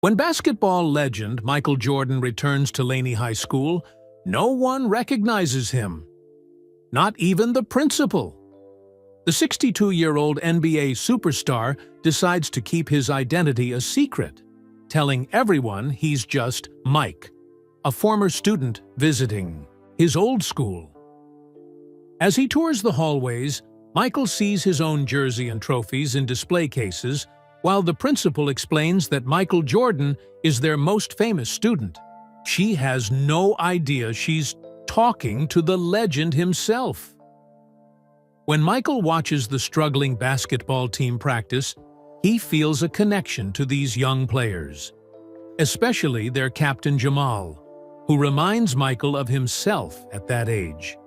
When basketball legend Michael Jordan returns to Laney High School, no one recognizes him. Not even the principal. The 62-year-old NBA superstar decides to keep his identity a secret, telling everyone he's just Mike, a former student visiting his old school. As he tours the hallways, Michael sees his own jersey and trophies in display cases, while the principal explains that Michael Jordan is their most famous student. She has no idea she's talking to the legend himself. When Michael watches the struggling basketball team practice, he feels a connection to these young players, especially their captain Jamal, who reminds Michael of himself at that age.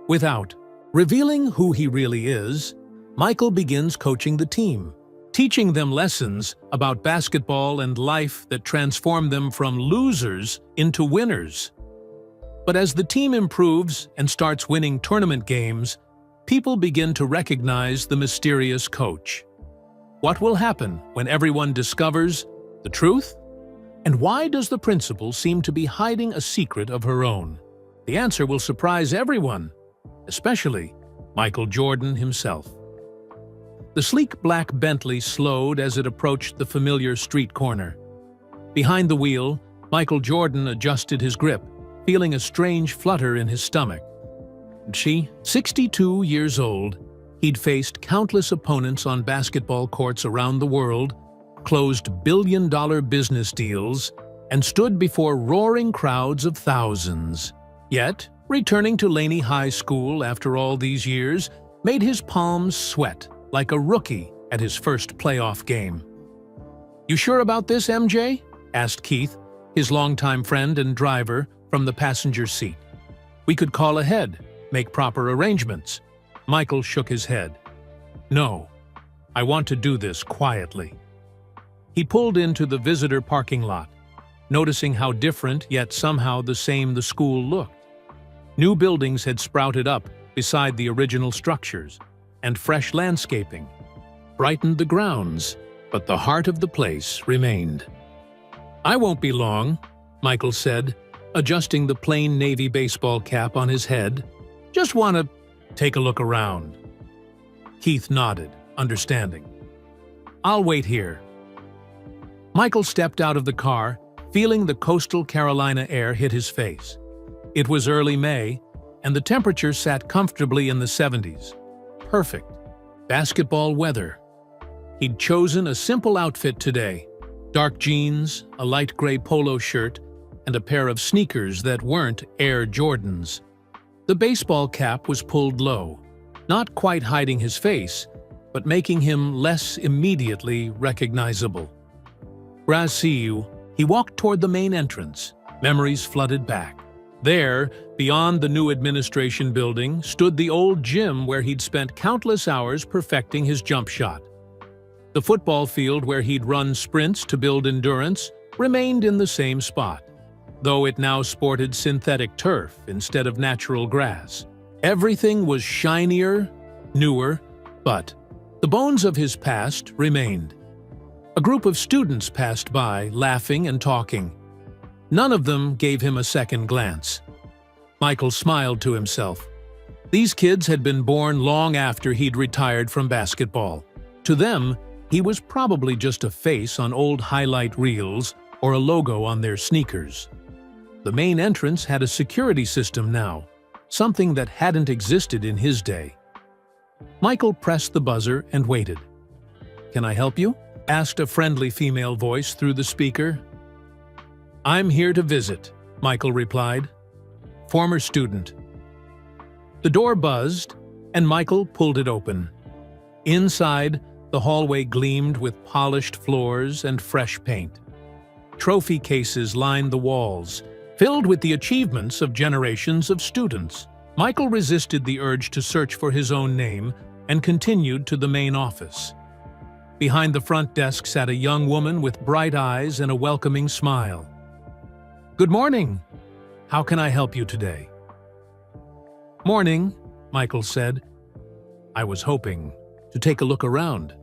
Without revealing who he really is, Michael begins coaching the team, teaching them lessons about basketball and life that transform them from losers into winners. But as the team improves and starts winning tournament games, people begin to recognize the mysterious coach. What will happen when everyone discovers the truth? And why does the principal seem to be hiding a secret of her own? The answer will surprise everyone, especially Michael Jordan himself. The sleek black Bentley slowed as it approached the familiar street corner. Behind the wheel, Michael Jordan adjusted his grip, feeling a strange flutter in his stomach. She, 62 years old, he'd faced countless opponents on basketball courts around the world, closed billion-dollar business deals, and stood before roaring crowds of thousands. Yet, returning to Laney High School after all these years made his palms sweat like a rookie at his first playoff game. "You sure about this, MJ?" asked Keith, his longtime friend and driver, from the passenger seat. "We could call ahead, make proper arrangements." Michael shook his head. "No, I want to do this quietly." He pulled into the visitor parking lot, noticing how different yet somehow the same the school looked. New buildings had sprouted up beside the original structures, and fresh landscaping brightened the grounds, but the heart of the place remained. "I won't be long," Michael said, adjusting the plain navy baseball cap on his head. "Just want to take a look around." Keith nodded, understanding. "I'll wait here." Michael stepped out of the car, feeling the coastal Carolina air hit his face. It was early May, and the temperature sat comfortably in the 70s. Perfect basketball weather. He'd chosen a simple outfit today: dark jeans, a light gray polo shirt, and a pair of sneakers that weren't Air Jordans. The baseball cap was pulled low, not quite hiding his face, but making him less immediately recognizable. Gracieux, he walked toward the main entrance. Memories flooded back. There, beyond the new administration building, stood the old gym where he'd spent countless hours perfecting his jump shot. The football field where he'd run sprints to build endurance remained in the same spot, though it now sported synthetic turf instead of natural grass. Everything was shinier, newer, but the bones of his past remained. A group of students passed by, laughing and talking. None of them gave him a second glance. Michael smiled to himself. These kids had been born long after he'd retired from basketball. To them, he was probably just a face on old highlight reels or a logo on their sneakers. The main entrance had a security system now, something that hadn't existed in his day. Michael pressed the buzzer and waited. "Can I help you?" asked a friendly female voice through the speaker. "I'm here to visit," Michael replied. "Former student." The door buzzed, and Michael pulled it open. Inside, the hallway gleamed with polished floors and fresh paint. Trophy cases lined the walls, filled with the achievements of generations of students. Michael resisted the urge to search for his own name and continued to the main office. Behind the front desk sat a young woman with bright eyes and a welcoming smile. "Good morning. How can I help you today?" "Morning," Michael said. "I was hoping to take a look around."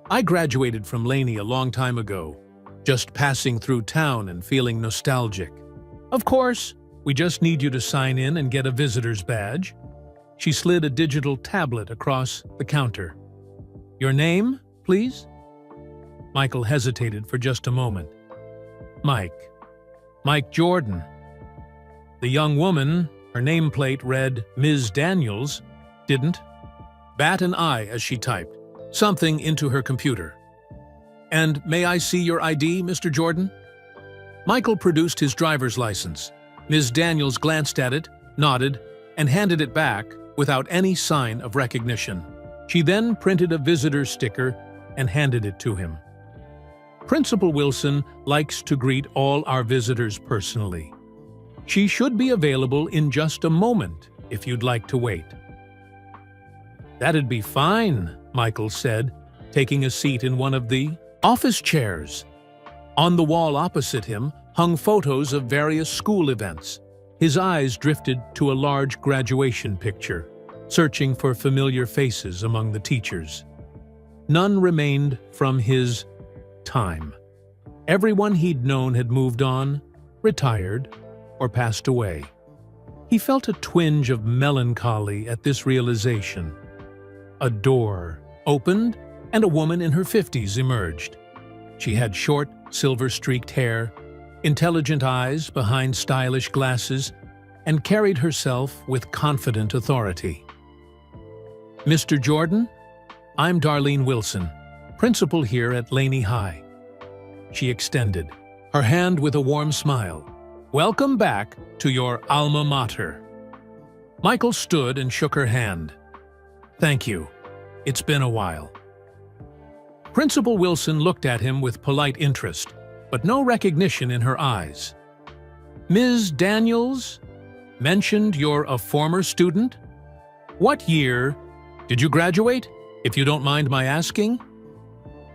I graduated from Laney a long time ago, just passing through town and feeling nostalgic. Of course, we just need you to sign in and get a visitor's badge. She slid a digital tablet across the counter. Your name, please? Michael hesitated for just a moment. Mike Jordan. The young woman, her nameplate read Ms. Daniels, didn't bat an eye as she typed something into her computer. And may I see your ID, Mr. Jordan? Michael produced his driver's license. Ms. Daniels glanced at it, nodded, and handed it back without any sign of recognition. She then printed a visitor sticker and handed it to him. Principal Wilson likes to greet all our visitors personally. She should be available in just a moment if you'd like to wait. That'd be fine, Michael said, taking a seat in one of the office chairs. On the wall opposite him hung photos of various school events. His eyes drifted to a large graduation picture, searching for familiar faces among the teachers. None remained from his time. Everyone he'd known had moved on, retired, or passed away. He felt a twinge of melancholy at this realization. A door opened, and a woman in her 50s emerged. She had short, silver-streaked hair, intelligent eyes behind stylish glasses, and carried herself with confident authority. Mr. Jordan, I'm Darlene Wilson, principal here at Laney High. She extended, her hand with a warm smile. Welcome back to your alma mater. Michael stood and shook her hand. Thank you. It's been a while. Principal Wilson looked at him with polite interest, but no recognition in her eyes. Ms. Daniels mentioned you're a former student? What year did you graduate, if you don't mind my asking?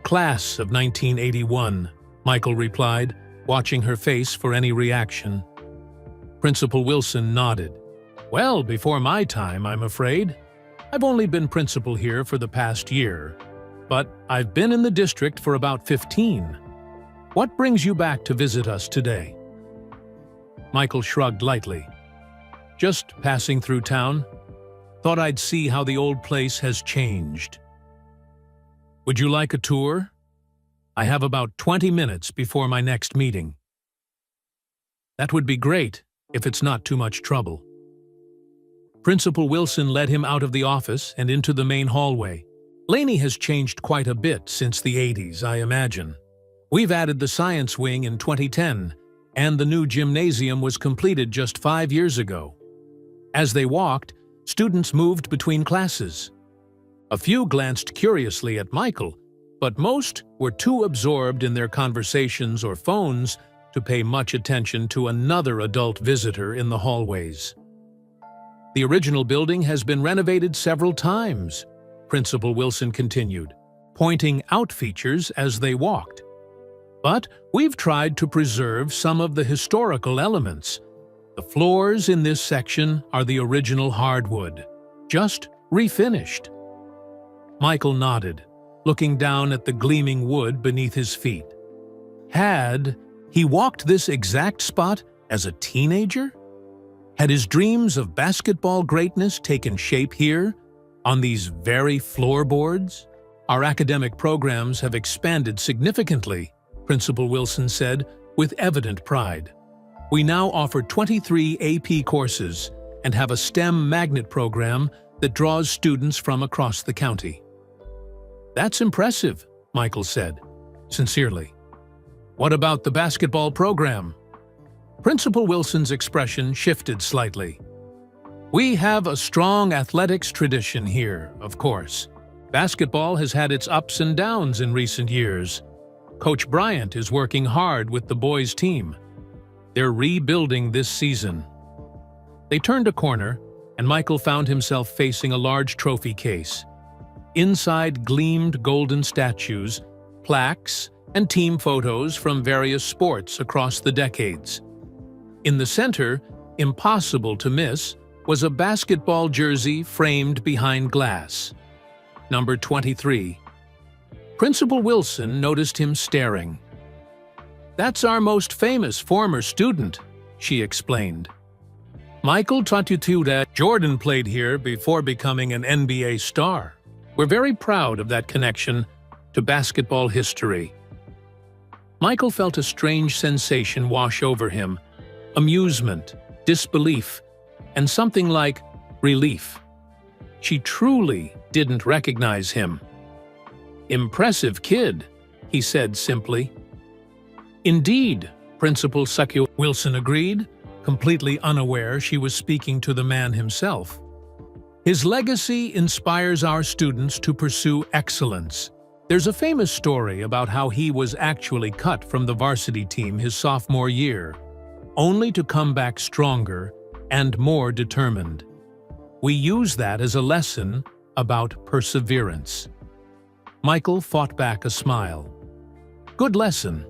Class of 1981, Michael replied, watching her face for any reaction. Principal Wilson nodded. Well, before my time, I'm afraid. I've only been principal here for the past year, but I've been in the district for about 15. What brings you back to visit us today? Michael shrugged lightly. Just passing through town. Thought I'd see how the old place has changed. Would you like a tour? I have about 20 minutes before my next meeting. That would be great, if it's not too much trouble. Principal Wilson led him out of the office and into the main hallway. Laney has changed quite a bit since the 80s, I imagine. We've added the science wing in 2010, and the new gymnasium was completed just 5 years ago. As they walked, students moved between classes. A few glanced curiously at Michael, but most were too absorbed in their conversations or phones to pay much attention to another adult visitor in the hallways. The original building has been renovated several times, Principal Wilson continued, pointing out features as they walked. But we've tried to preserve some of the historical elements. The floors in this section are the original hardwood, just refinished. Michael nodded, looking down at the gleaming wood beneath his feet. Had he walked this exact spot as a teenager? Had his dreams of basketball greatness taken shape here, on these very floorboards? Our academic programs have expanded significantly, Principal Wilson said, with evident pride. We now offer 23 AP courses and have a STEM magnet program that draws students from across the county. That's impressive, Michael said, sincerely. What about the basketball program? Principal Wilson's expression shifted slightly. We have a strong athletics tradition here, of course. Basketball has had its ups and downs in recent years. Coach Bryant is working hard with the boys' team. They're rebuilding this season. They turned a corner, and Michael found himself facing a large trophy case. Inside gleamed golden statues, plaques, and team photos from various sports across the decades. In the center, impossible to miss, was a basketball jersey framed behind glass. Number 23. Principal Wilson noticed him staring. "That's our most famous former student," she explained. "Michael taught you that Jordan played here before becoming an NBA star. We're very proud of that connection to basketball history." Michael felt a strange sensation wash over him: amusement, disbelief, and something like relief. She truly didn't recognize him. "Impressive kid," he said simply. "Indeed," Principal Wilson agreed, completely unaware she was speaking to the man himself. "His legacy inspires our students to pursue excellence. There's a famous story about how he was actually cut from the varsity team his sophomore year, only to come back stronger and more determined. We use that as a lesson about perseverance." Michael fought back a smile. "Good lesson."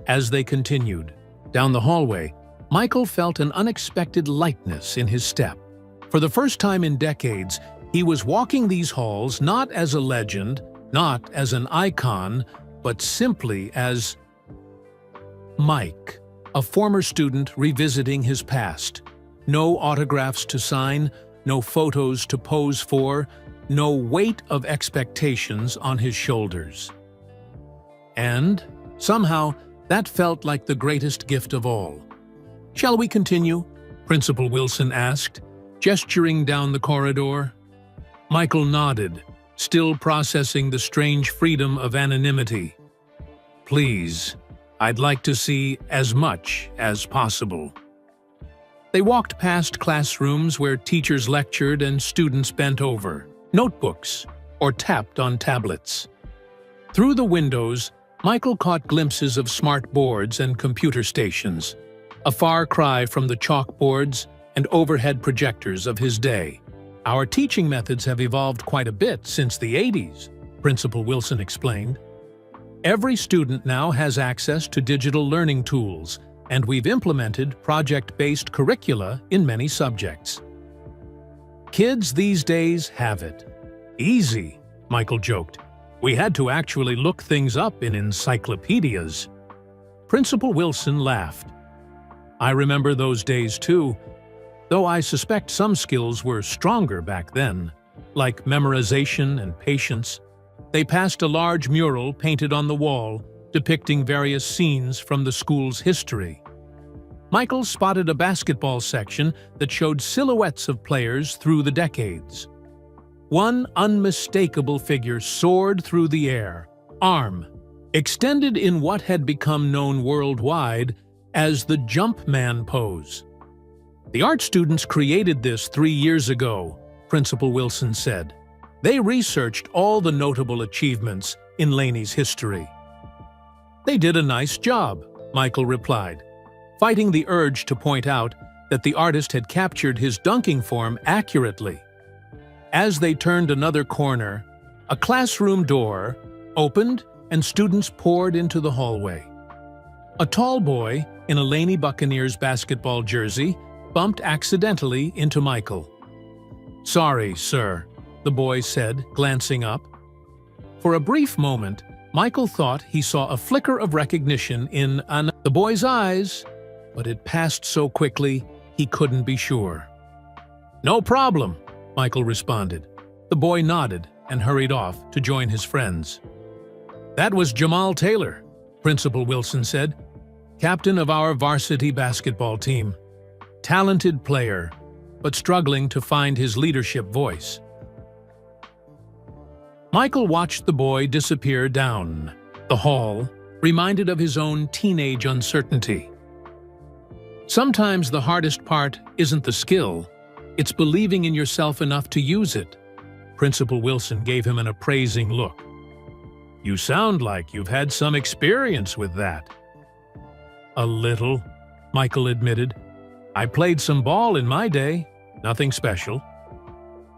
As they continued down the hallway, Michael felt an unexpected lightness in his step. For the first time in decades, he was walking these halls not as a legend, not as an icon, but simply as Mike, a former student revisiting his past. No autographs to sign, no photos to pose for, no weight of expectations on his shoulders. And, somehow, that felt like the greatest gift of all. "Shall we continue?" Principal Wilson asked, gesturing down the corridor. Michael nodded, still processing the strange freedom of anonymity. "Please, I'd like to see as much as possible." They walked past classrooms where teachers lectured and students bent over notebooks or tapped on tablets. Through the windows, Michael caught glimpses of smart boards and computer stations, a far cry from the chalkboards and overhead projectors of his day. "Our teaching methods have evolved quite a bit since the 80s, Principal Wilson explained. "Every student now has access to digital learning tools, and we've implemented project-based curricula in many subjects. Kids these days have it easy," Michael joked. "We had to actually look things up in encyclopedias." Principal Wilson laughed. "I remember those days too, though I suspect some skills were stronger back then, like memorization and patience." They passed a large mural painted on the wall, depicting various scenes from the school's history. Michael spotted a basketball section that showed silhouettes of players through the decades. One unmistakable figure soared through the air, arm extended in what had become known worldwide as the Jumpman pose. "The art students created this 3 years ago," Principal Wilson said. "They researched all the notable achievements in Laney's history." "They did a nice job," Michael replied, fighting the urge to point out that the artist had captured his dunking form accurately. As they turned another corner, a classroom door opened and students poured into the hallway. A tall boy in a Laney Buccaneers basketball jersey bumped accidentally into Michael. "Sorry, sir," the boy said, glancing up. For a brief moment, Michael thought he saw a flicker of recognition in the boy's eyes, but it passed so quickly he couldn't be sure. "No problem," Michael responded. The boy nodded and hurried off to join his friends. "That was Jamal Taylor," Principal Wilson said, "captain of our varsity basketball team. Talented player, but struggling to find his leadership voice." Michael watched the boy disappear down the hall, reminded of his own teenage uncertainty. Sometimes the hardest part isn't the skill, it's believing in yourself enough to use it. Principal Wilson gave him an appraising look. "You sound like you've had some experience with that." "A little," Michael admitted. "I played some ball in my day, nothing special."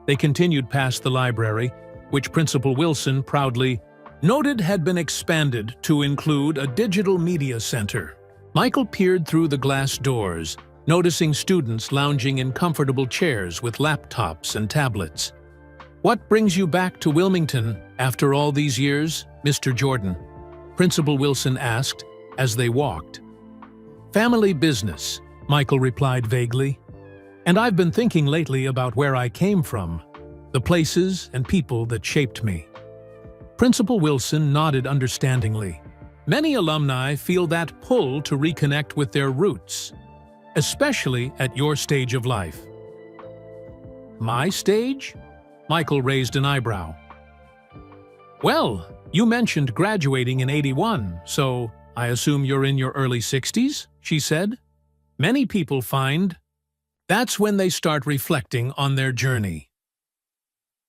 They continued past the library, which Principal Wilson proudly noted had been expanded to include a digital media center. Michael peered through the glass doors, noticing students lounging in comfortable chairs with laptops and tablets. "What brings you back to Wilmington after all these years, Mr. Jordan?" Principal Wilson asked as they walked. "Family business," Michael replied vaguely. "And I've been thinking lately about where I came from, the places and people that shaped me." Principal Wilson nodded understandingly. Many alumni feel that pull to reconnect with their roots, especially at your stage of life. "My stage?" Michael raised an eyebrow. "Well, you mentioned graduating in '81, so I assume you're in your early 60s, she said. "Many people find that's when they start reflecting on their journey."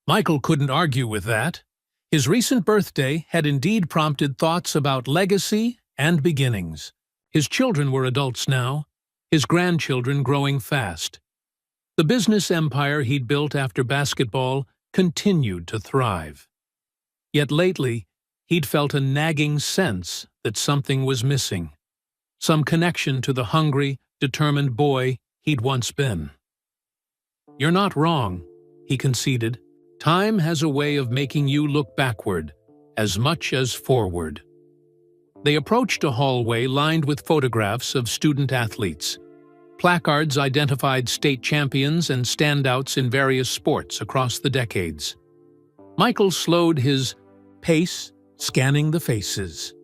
Michael couldn't argue with that. His recent birthday had indeed prompted thoughts about legacy and beginnings. His children were adults now, his grandchildren growing fast. The business empire he'd built after basketball continued to thrive. Yet lately, he'd felt a nagging sense that something was missing, some connection to the hungry, determined boy he'd once been. "You're not wrong," he conceded. "Time has a way of making you look backward as much as forward." They approached a hallway lined with photographs of student athletes. Placards identified state champions and standouts in various sports across the decades. Michael slowed his pace, scanning the faces.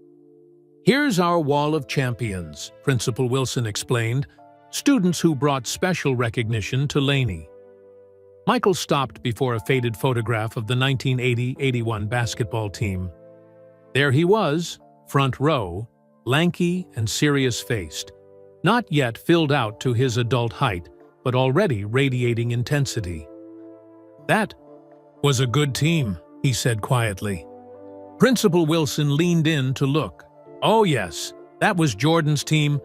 "Here's our wall of champions," Principal Wilson explained, "students who brought special recognition to Laney." Michael stopped before a faded photograph of the 1980-81 basketball team. There he was, front row, lanky and serious-faced, not yet filled out to his adult height, but already radiating intensity. "That was a good team," he said quietly. Principal Wilson leaned in to look. "Oh yes, that was Jordan's team.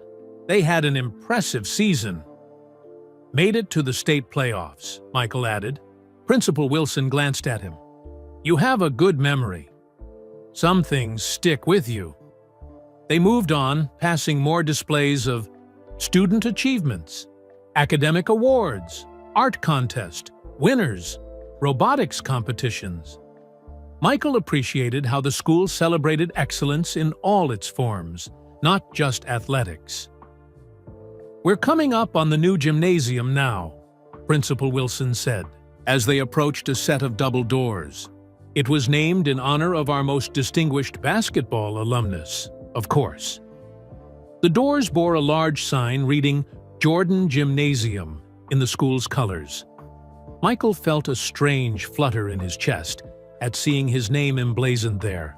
They had an impressive season." "Made it to the state playoffs," Michael added. Principal Wilson glanced at him. "You have a good memory. Some things stick with you." They moved on, passing more displays of student achievements, academic awards, art contest, winners, robotics competitions. Michael appreciated how the school celebrated excellence in all its forms, not just athletics. "We're coming up on the new gymnasium now," Principal Wilson said, as they approached a set of double doors. It was named in honor of our most distinguished basketball alumnus, of course. The doors bore a large sign reading "Jordan Gymnasium" in the school's colors. Michael felt a strange flutter in his chest at seeing his name emblazoned there.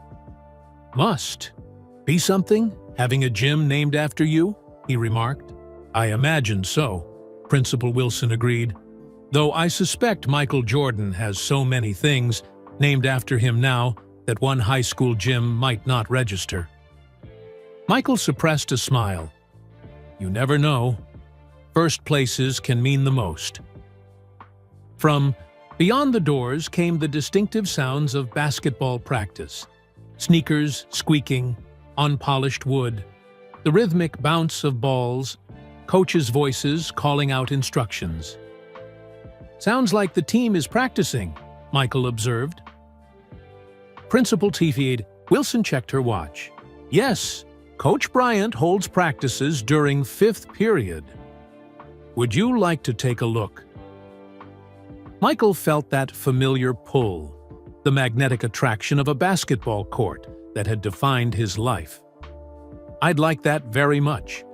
"Must be something, having a gym named after you," he remarked. "I imagine so," Principal Wilson agreed, "though I suspect Michael Jordan has so many things named after him now that one high school gym might not register." Michael suppressed a smile. "You never know. First places can mean the most." From beyond the doors came the distinctive sounds of basketball practice. Sneakers squeaking on polished wood, the rhythmic bounce of balls, coaches' voices calling out instructions. "Sounds like the team is practicing," Michael observed. Principal TV'd. Wilson checked her watch. "Yes, Coach Bryant holds practices during 5th period. Would you like to take a look?" Michael felt that familiar pull, the magnetic attraction of a basketball court that had defined his life. "I'd like that very much."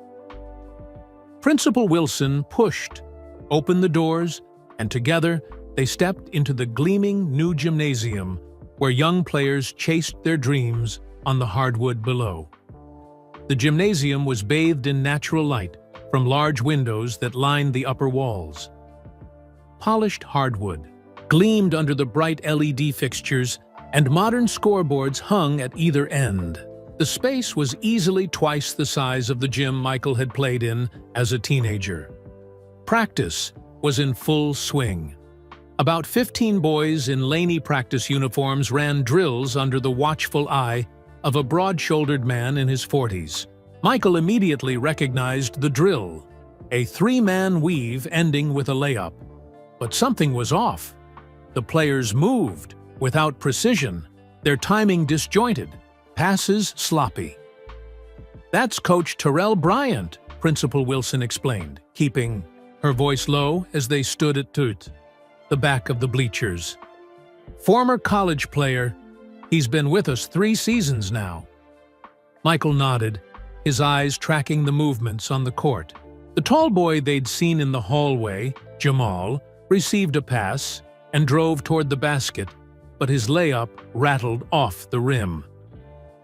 Principal Wilson pushed, opened the doors, and together they stepped into the gleaming new gymnasium where young players chased their dreams on the hardwood below. The gymnasium was bathed in natural light from large windows that lined the upper walls. Polished hardwood gleamed under the bright LED fixtures, and modern scoreboards hung at either end. The space was easily twice the size of the gym Michael had played in as a teenager. Practice was in full swing. About 15 boys in Laney practice uniforms ran drills under the watchful eye of a broad-shouldered man in his 40s. Michael immediately recognized the drill, a 3-man weave ending with a layup. But something was off. The players moved without precision, their timing disjointed, passes sloppy. "That's Coach Terrell Bryant," Principal Wilson explained, keeping her voice low as they stood at the back of the bleachers. "Former college player. He's been with us 3 seasons now." Michael nodded, his eyes tracking the movements on the court. The tall boy they'd seen in the hallway, Jamal, received a pass and drove toward the basket, but his layup rattled off the rim.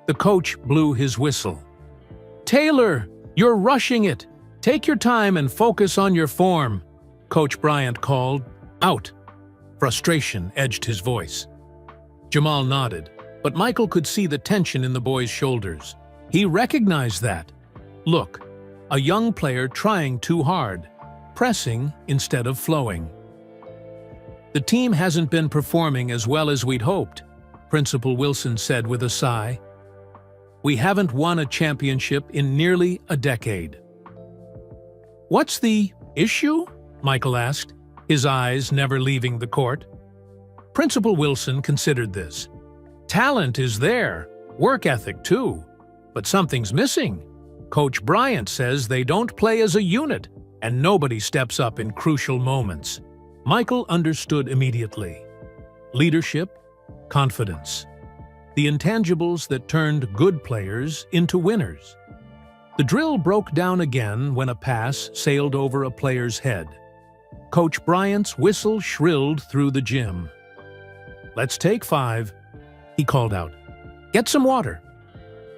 The coach blew his whistle. "Taylor, you're rushing it. Take your time and focus on your form," Coach Bryant called. "Out." Frustration edged his voice. Jamal nodded, but Michael could see the tension in the boy's shoulders. He recognized that. Look, a young player trying too hard, pressing instead of flowing. "The team hasn't been performing as well as we'd hoped," Principal Wilson said with a sigh. "We haven't won a championship in nearly a decade." "What's the issue?" Michael asked, his eyes never leaving the court. Principal Wilson considered this. "Talent is there, work ethic too, but something's missing. Coach Bryant says they don't play as a unit, and nobody steps up in crucial moments." Michael understood immediately. Leadership, confidence. The intangibles that turned good players into winners. The drill broke down again when a pass sailed over a player's head. Coach Bryant's whistle shrilled through the gym. "Let's take 5, he called out. "Get some water."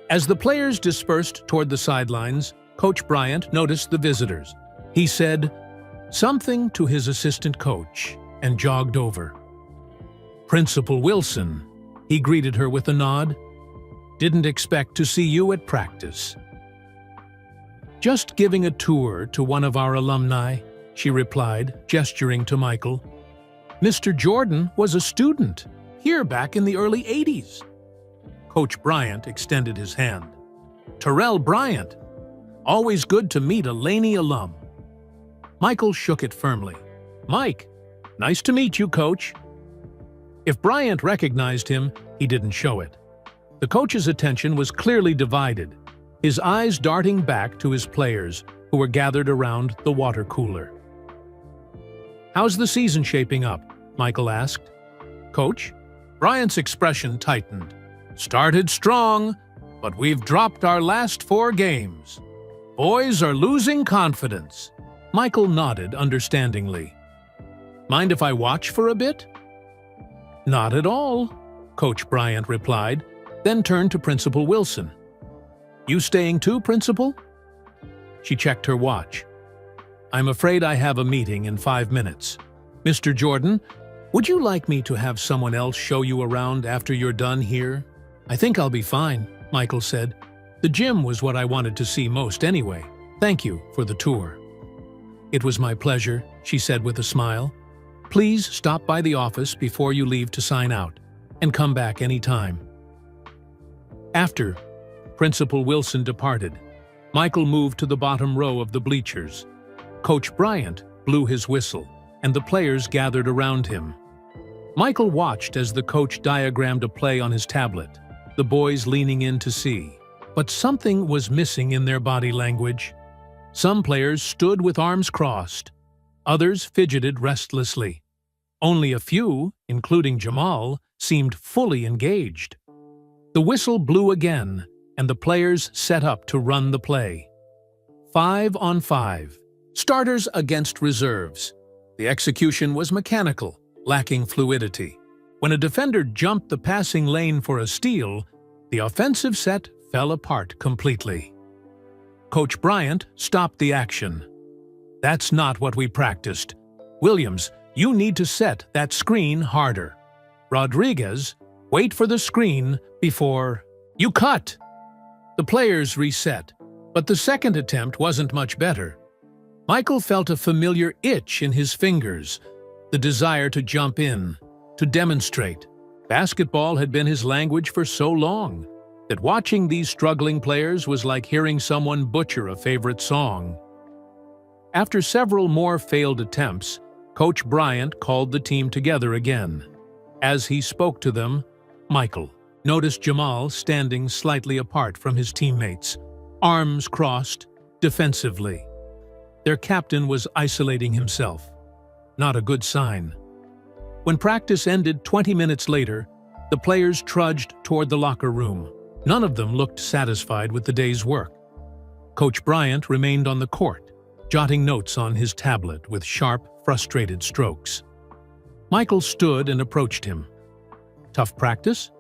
As the players dispersed toward the sidelines, Coach Bryant noticed the visitors. He said something to his assistant coach and jogged over. "Principal Wilson," he greeted her with a nod. "Didn't expect to see you at practice." "Just giving a tour to one of our alumni," she replied, gesturing to Michael. "Mr. Jordan was a student here back in the early '80s. Coach Bryant extended his hand. "Terrell Bryant. Always good to meet a Laney alum." Michael shook it firmly. "Mike, nice to meet you, Coach." If Bryant recognized him, he didn't show it. The coach's attention was clearly divided, his eyes darting back to his players who were gathered around the water cooler. "How's the season shaping up?" Michael asked. "Coach?" Bryant's expression tightened. "Started strong, but we've dropped our last 4 games. Boys are losing confidence." Michael nodded understandingly. "Mind if I watch for a bit?" "Not at all," Coach Bryant replied, then turned to Principal Wilson. "You staying too, Principal?" She checked her watch. "I'm afraid I have a meeting in 5 minutes. Mr. Jordan, would you like me to have someone else show you around after you're done here?" "I think I'll be fine," Michael said. "The gym was what I wanted to see most anyway. Thank you for the tour." "It was my pleasure," she said with a smile. "Please stop by the office before you leave to sign out, and come back anytime." After Principal Wilson departed, Michael moved to the bottom row of the bleachers. Coach Bryant blew his whistle, and the players gathered around him. Michael watched as the coach diagrammed a play on his tablet, the boys leaning in to see. But something was missing in their body language. Some players stood with arms crossed. Others fidgeted restlessly. Only a few, including Jamal, seemed fully engaged. The whistle blew again, and the players set up to run the play. 5 on 5. Starters against reserves. The execution was mechanical, lacking fluidity. When a defender jumped the passing lane for a steal, the offensive set fell apart completely. Coach Bryant stopped the action. "That's not what we practiced. Williams, you need to set that screen harder. Rodriguez, wait for the screen before you cut." The players reset, but the second attempt wasn't much better. Michael felt a familiar itch in his fingers, the desire to jump in, to demonstrate. Basketball had been his language for so long that watching these struggling players was like hearing someone butcher a favorite song. After several more failed attempts, Coach Bryant called the team together again. As he spoke to them, Michael noticed Jamal standing slightly apart from his teammates, arms crossed, defensively. Their captain was isolating himself. Not a good sign. When practice ended 20 minutes later, the players trudged toward the locker room. None of them looked satisfied with the day's work. Coach Bryant remained on the court, jotting notes on his tablet with sharp, frustrated strokes. Michael stood and approached him. "Tough practice?"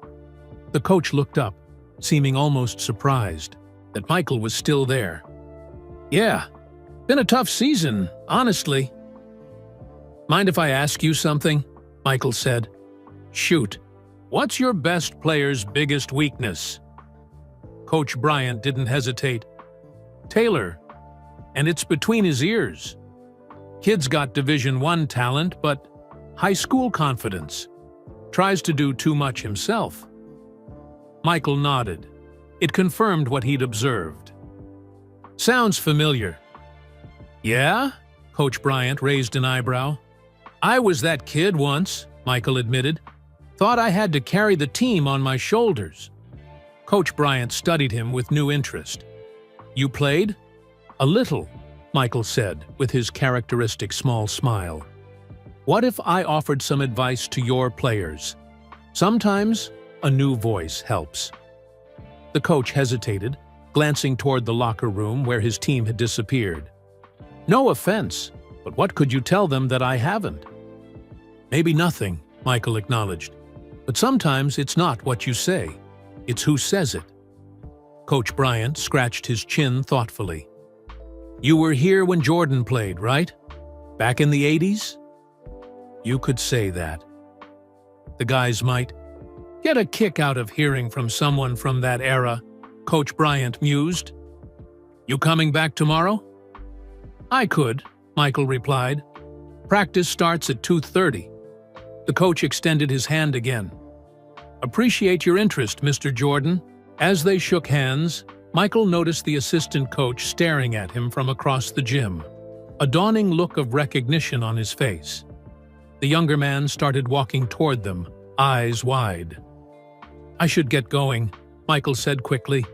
The coach looked up, seeming almost surprised that Michael was still there. "Yeah, been a tough season, honestly." "Mind if I ask you something?" Michael said. "Shoot. What's your best player's biggest weakness?" Coach Bryant didn't hesitate. "Taylor. And it's between his ears. Kid's got Division I talent, but high school confidence. Tries to do too much himself." Michael nodded. It confirmed what he'd observed. "Sounds familiar." "Yeah?" Coach Bryant raised an eyebrow. "I was that kid once," Michael admitted. "Thought I had to carry the team on my shoulders." Coach Bryant studied him with new interest. "You played?" "A little," Michael said, with his characteristic small smile. "What if I offered some advice to your players? Sometimes a new voice helps." The coach hesitated, glancing toward the locker room where his team had disappeared. "No offense, but what could you tell them that I haven't?" "Maybe nothing," Michael acknowledged. "But sometimes it's not what you say, it's who says it." Coach Bryant scratched his chin thoughtfully. "You were here when Jordan played, right? Back in the 80s? "You could say that." "The guys might get a kick out of hearing from someone from that era," Coach Bryant mused. "You coming back tomorrow?" "I could," Michael replied. "Practice starts at 2:30. The coach extended his hand again. "Appreciate your interest, Mr. Jordan." As they shook hands, Michael noticed the assistant coach staring at him from across the gym, a dawning look of recognition on his face. The younger man started walking toward them, eyes wide. "I should get going," Michael said quickly.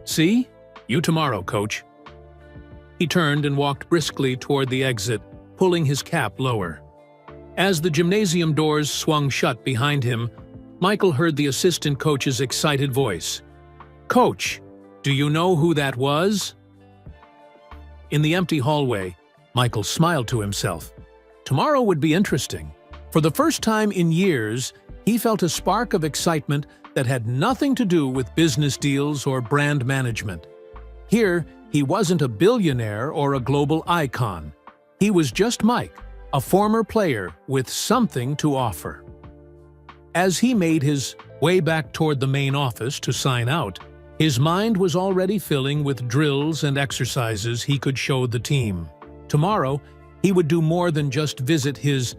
"See? You tomorrow, coach." He turned and walked briskly toward the exit, pulling his cap lower. As the gymnasium doors swung shut behind him, Michael heard the assistant coach's excited voice. "Coach, do you know who that was?" In the empty hallway, Michael smiled to himself. Tomorrow would be interesting. For the first time in years, he felt a spark of excitement that had nothing to do with business deals or brand management. Here, he wasn't a billionaire or a global icon. He was just Mike, a former player with something to offer. As he made his way back toward the main office to sign out, his mind was already filling with drills and exercises he could show the team. Tomorrow, he would do more than just visit his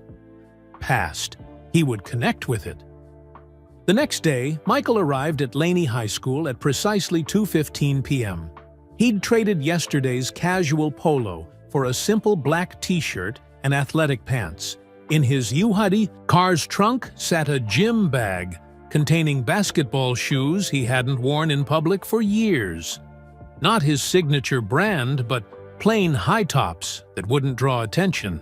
past. He would connect with it. The next day, Michael arrived at Laney High School at precisely 2:15 p.m. He'd traded yesterday's casual polo for a simple black t-shirt and athletic pants. In his U-Hoodie car's trunk sat a gym bag containing basketball shoes he hadn't worn in public for years. Not his signature brand, but plain high tops that wouldn't draw attention.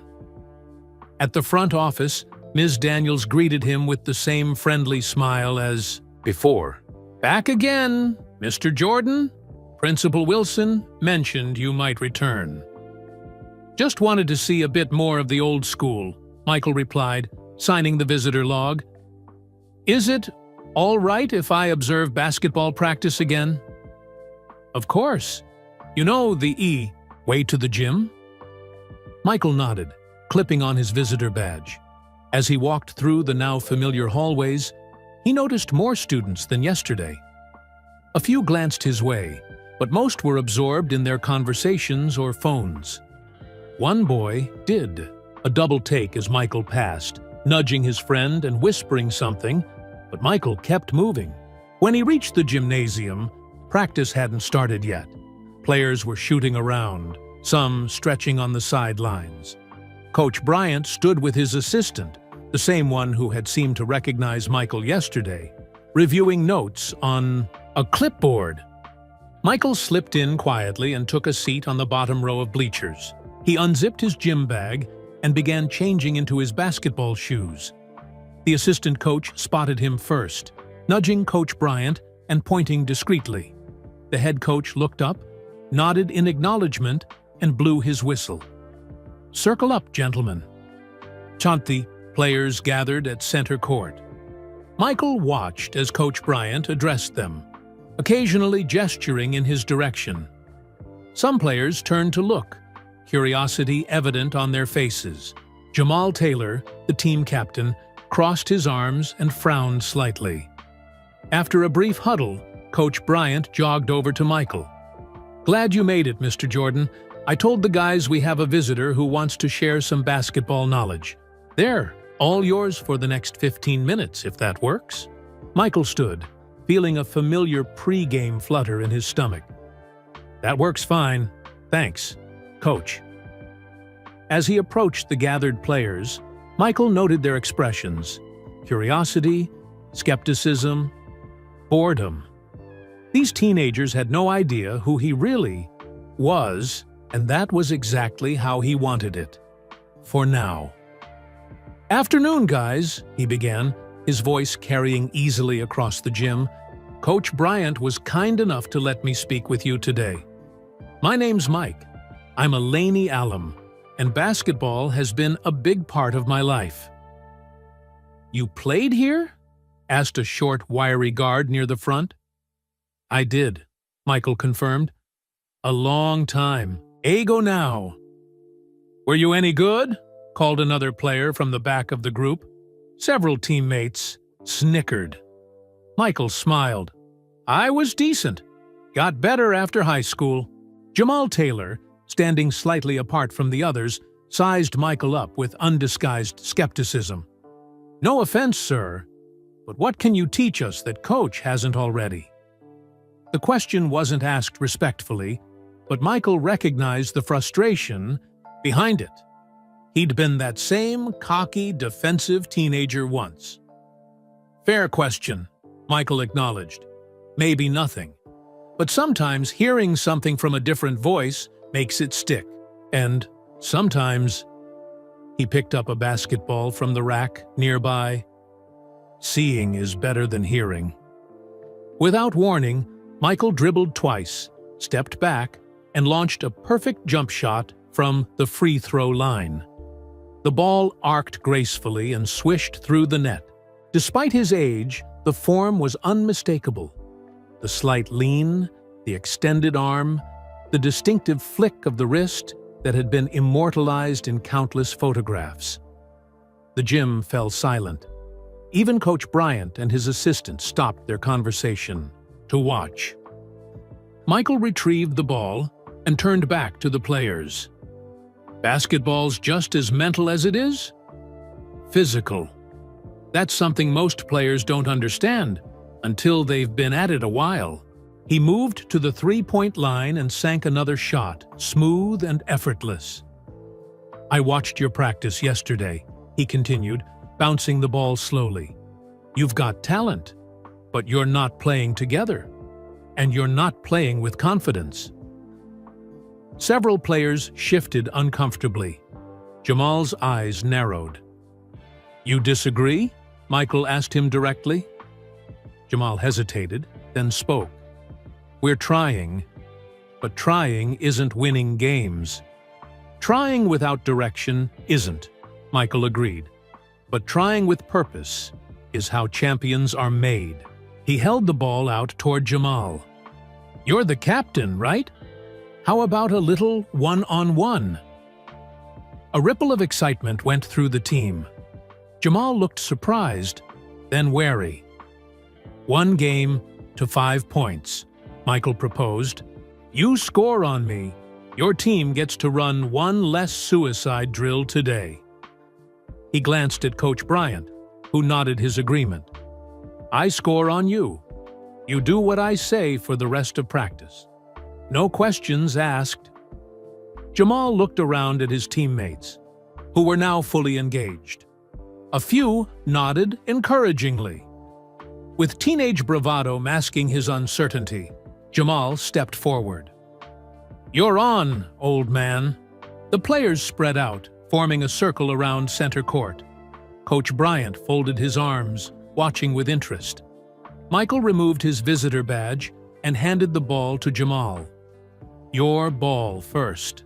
At the front office, Ms. Daniels greeted him with the same friendly smile as before. "Back again, Mr. Jordan? Principal Wilson mentioned you might return." "Just wanted to see a bit more of the old school," Michael replied, signing the visitor log. "Is it all right if I observe basketball practice again?" "Of course. You know the way to the gym?" Michael nodded, clipping on his visitor badge. As he walked through the now familiar hallways, he noticed more students than yesterday. A few glanced his way, but most were absorbed in their conversations or phones. One boy did a double take as Michael passed, nudging his friend and whispering something, but Michael kept moving. When he reached the gymnasium, practice hadn't started yet. Players were shooting around, some stretching on the sidelines. Coach Bryant stood with his assistant, the same one who had seemed to recognize Michael yesterday, reviewing notes on a clipboard. Michael slipped in quietly and took a seat on the bottom row of bleachers. He unzipped his gym bag and began changing into his basketball shoes. The assistant coach spotted him first, nudging Coach Bryant and pointing discreetly. The head coach looked up, nodded in acknowledgement, and blew his whistle. "Circle up, gentlemen." Chanti players gathered at center court. Michael watched as Coach Bryant addressed them, occasionally gesturing in his direction. Some players turned to look, curiosity evident on their faces. Jamal Taylor, the team captain, crossed his arms and frowned slightly. After a brief huddle, Coach Bryant jogged over to Michael. "Glad you made it, Mr. Jordan. I told the guys we have a visitor who wants to share some basketball knowledge. There, all yours for the next 15 minutes, if that works." Michael stood, feeling a familiar pre-game flutter in his stomach. "That works fine. Thanks, Coach." As he approached the gathered players, Michael noted their expressions: curiosity, skepticism, boredom. These teenagers had no idea who he really was, and that was exactly how he wanted it. For now. "Afternoon, guys," he began, his voice carrying easily across the gym. "Coach Bryant was kind enough to let me speak with you today. My name's Mike. I'm a Laney alum, and basketball has been a big part of my life." "You played here?" asked a short, wiry guard near the front. "I did," Michael confirmed. "A long time. Ago now." "Were you any good?" called another player from the back of the group. Several teammates snickered. Michael smiled. "I was decent. Got better after high school." Jamal Taylor, standing slightly apart from the others, sized Michael up with undisguised skepticism. "No offense, sir, but what can you teach us that Coach hasn't already?" The question wasn't asked respectfully, but Michael recognized the frustration behind it. He'd been that same cocky, defensive teenager once. "Fair question," Michael acknowledged. "Maybe nothing. But sometimes hearing something from a different voice makes it stick. And sometimes..." He picked up a basketball from the rack nearby. "Seeing is better than hearing." Without warning, Michael dribbled twice, stepped back, and launched a perfect jump shot from the free throw line. The ball arced gracefully and swished through the net. Despite his age, the form was unmistakable. The slight lean, the extended arm, the distinctive flick of the wrist that had been immortalized in countless photographs. The gym fell silent. Even Coach Bryant and his assistant stopped their conversation to watch. Michael retrieved the ball and turned back to the players. "Basketball's just as mental as it is physical. That's something most players don't understand until they've been at it a while." He moved to the three-point line and sank another shot, smooth and effortless. "I watched your practice yesterday," he continued, bouncing the ball slowly. "You've got talent, but you're not playing together, and you're not playing with confidence." Several players shifted uncomfortably. Jamal's eyes narrowed. "You disagree?" Michael asked him directly. Jamal hesitated, then spoke. "We're trying, but trying isn't winning games." "Trying without direction isn't," Michael agreed. "But trying with purpose is how champions are made." He held the ball out toward Jamal. "You're the captain, right? How about a little one-on-one?" A ripple of excitement went through the team. Jamal looked surprised, then wary. "1 game to 5 points, Michael proposed. "You score on me, your team gets to run 1 less suicide drill today." He glanced at Coach Bryant, who nodded his agreement. "I score on you. You do what I say for the rest of practice. No questions asked." Jamal looked around at his teammates. who were now fully engaged. A few nodded encouragingly. With teenage bravado masking his uncertainty, Jamal stepped forward. "You're on, old man." The players spread out, forming a circle around center court. Coach Bryant folded his arms, watching with interest. Michael removed his visitor badge and handed the ball to Jamal. "Your ball first."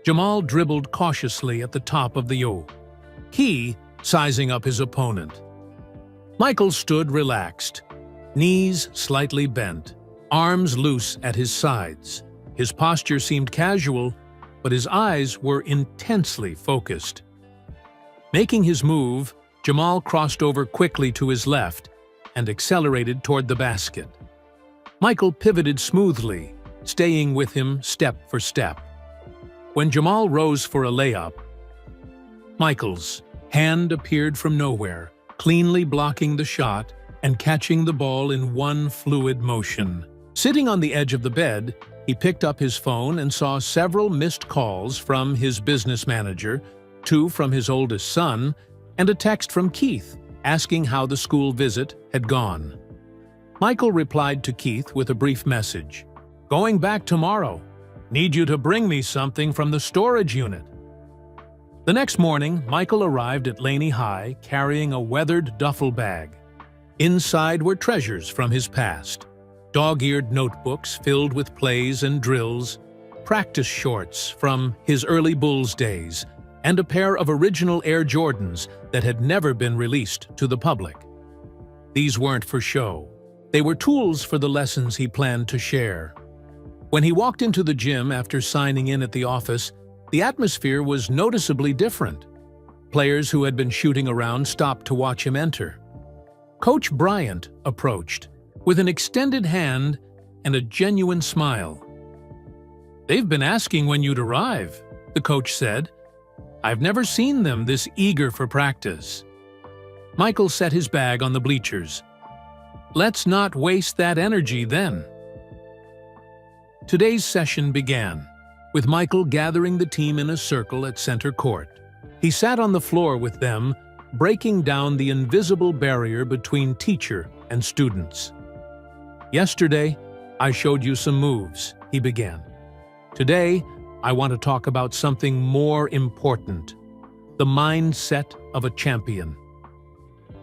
Jamal dribbled cautiously at the top of the O, he sizing up his opponent. Michael stood relaxed, knees slightly bent, arms loose at his sides. His posture seemed casual, but his eyes were intensely focused. Making his move, Jamal crossed over quickly to his left and accelerated toward the basket. Michael pivoted smoothly, staying with him step for step. When Jamal rose for a layup, Michael's hand appeared from nowhere, cleanly blocking the shot and catching the ball in one fluid motion. Sitting on the edge of the bed, he picked up his phone and saw several missed calls from his business manager, 2 from his oldest son, and a text from Keith asking how the school visit had gone. Michael replied to Keith with a brief message. "Going back tomorrow. Need you to bring me something from the storage unit." The next morning, Michael arrived at Laney High carrying a weathered duffel bag. Inside were treasures from his past. Dog-eared notebooks filled with plays and drills, practice shorts from his early Bulls days, and a pair of original Air Jordans that had never been released to the public. These weren't for show. They were tools for the lessons he planned to share. When he walked into the gym after signing in at the office, the atmosphere was noticeably different. Players who had been shooting around stopped to watch him enter. Coach Bryant approached, with an extended hand and a genuine smile. "They've been asking when you'd arrive," the coach said. "I've never seen them this eager for practice." Michael set his bag on the bleachers. "Let's not waste that energy then." Today's session began, with Michael gathering the team in a circle at center court. He sat on the floor with them, breaking down the invisible barrier between teacher and students. "Yesterday, I showed you some moves," he began. "Today, I want to talk about something more important, the mindset of a champion."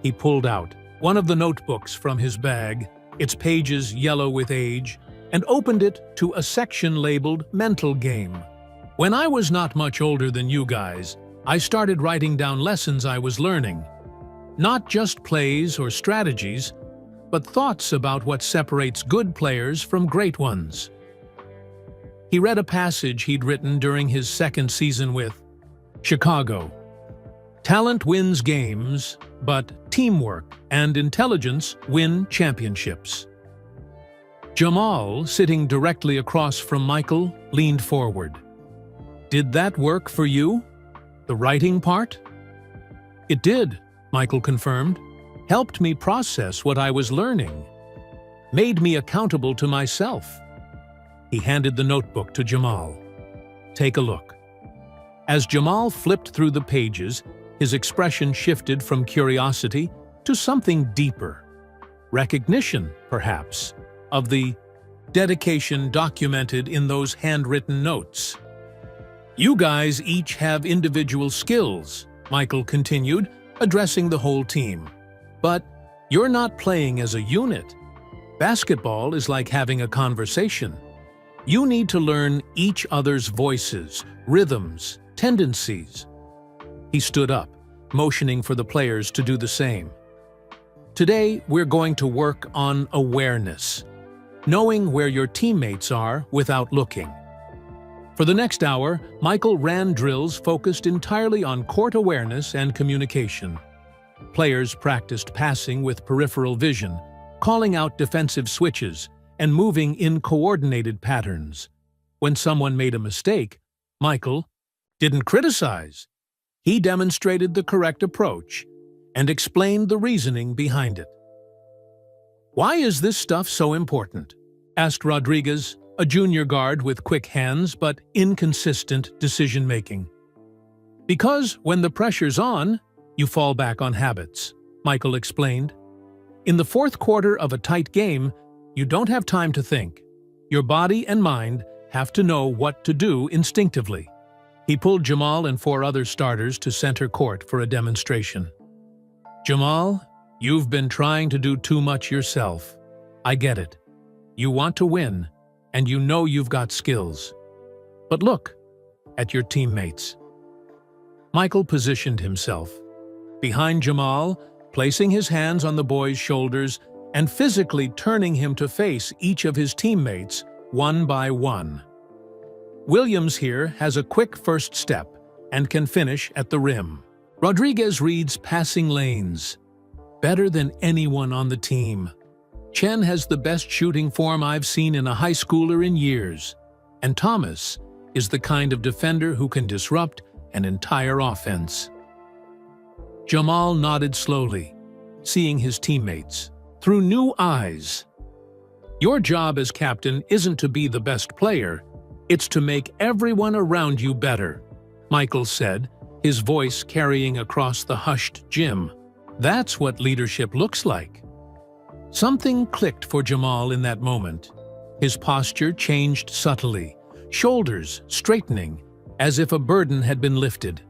He pulled out one of the notebooks from his bag, its pages yellow with age, and opened it to a section labeled Mental Game. "When I was not much older than you guys, I started writing down lessons I was learning. Not just plays or strategies, but thoughts about what separates good players from great ones." He read a passage he'd written during his second season with Chicago. "Talent wins games, but teamwork and intelligence win championships." Jamal, sitting directly across from Michael, leaned forward. "Did that work for you? The writing part?" "It did," Michael confirmed. "Helped me process what I was learning. Made me accountable to myself." He handed the notebook to Jamal. "Take a look." As Jamal flipped through the pages, his expression shifted from curiosity to something deeper. Recognition, perhaps, of the dedication documented in those handwritten notes. "You guys each have individual skills," Michael continued, addressing the whole team. "But you're not playing as a unit. Basketball is like having a conversation. You need to learn each other's voices, rhythms, tendencies." He stood up, motioning for the players to do the same. "Today, we're going to work on awareness, knowing where your teammates are without looking." For the next hour, Michael ran drills focused entirely on court awareness and communication. Players practiced passing with peripheral vision, calling out defensive switches, and moving in coordinated patterns. When someone made a mistake, Michael didn't criticize. He demonstrated the correct approach and explained the reasoning behind it. "Why is this stuff so important?" asked Rodriguez, a junior guard with quick hands but inconsistent decision-making. Because when the pressure's on, you fall back on habits, Michael explained. In the fourth quarter of a tight game, you don't have time to think. Your body and mind have to know what to do instinctively. He pulled Jamal and 4 other starters to center court for a demonstration. Jamal, you've been trying to do too much yourself. I get it. You want to win, and you know you've got skills. But look at your teammates. Michael positioned himself behind Jamal, placing his hands on the boy's shoulders and physically turning him to face each of his teammates one by one. Williams here has a quick first step and can finish at the rim. Rodriguez reads passing lanes better than anyone on the team. Chen has the best shooting form I've seen in a high schooler in years. And Thomas is the kind of defender who can disrupt an entire offense. Jamal nodded slowly, seeing his teammates through new eyes. Your job as captain isn't to be the best player, it's to make everyone around you better, Michael said, his voice carrying across the hushed gym. That's what leadership looks like. Something clicked for Jamal in that moment. His posture changed subtly, shoulders straightening, as if a burden had been lifted.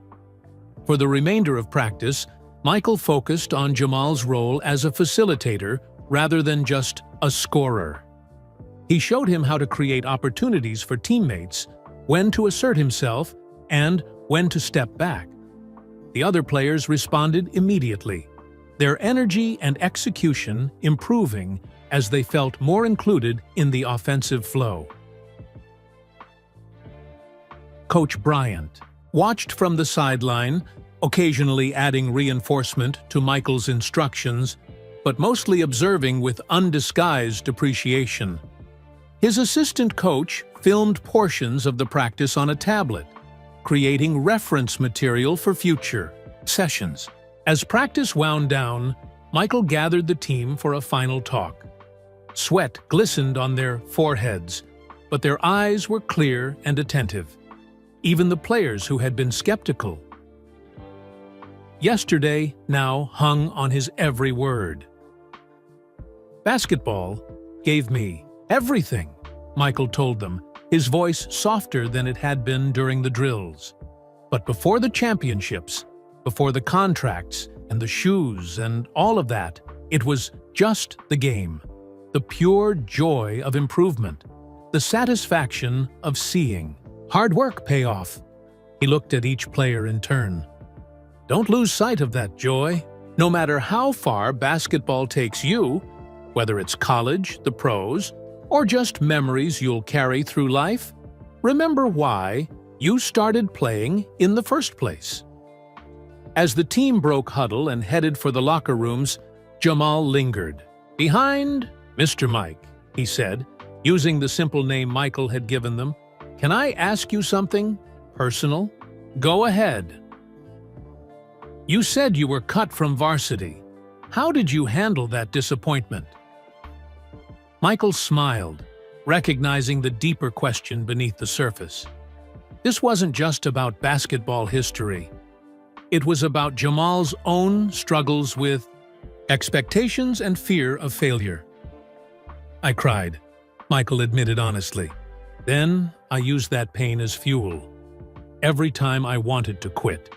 For the remainder of practice, Michael focused on Jamal's role as a facilitator rather than just a scorer. He showed him how to create opportunities for teammates, when to assert himself, and when to step back. The other players responded immediately, their energy and execution improving as they felt more included in the offensive flow. Coach Bryant watched from the sideline, occasionally adding reinforcement to Michael's instructions, but mostly observing with undisguised appreciation. His assistant coach filmed portions of the practice on a tablet, creating reference material for future sessions. As practice wound down, Michael gathered the team for a final talk. Sweat glistened on their foreheads, but their eyes were clear and attentive. Even the players who had been skeptical. Yesterday now hung on his every word. Basketball gave me everything, Michael told them, his voice softer than it had been during the drills. But before the championships, before the contracts and the shoes and all of that, it was just the game, the pure joy of improvement, the satisfaction of seeing hard work pay off. He looked at each player in turn. Don't lose sight of that joy. No matter how far basketball takes you, whether it's college, the pros, or just memories you'll carry through life, remember why you started playing in the first place. As the team broke huddle and headed for the locker rooms, Jamal lingered. Behind Mr. Mike, he said, using the simple name Michael had given them. Can I ask you something personal? Go ahead. You said you were cut from varsity. How did you handle that disappointment? Michael smiled, recognizing the deeper question beneath the surface. This wasn't just about basketball history. It was about Jamal's own struggles with expectations and fear of failure. I cried, Michael admitted honestly. Then I used that pain as fuel. Every time I wanted to quit.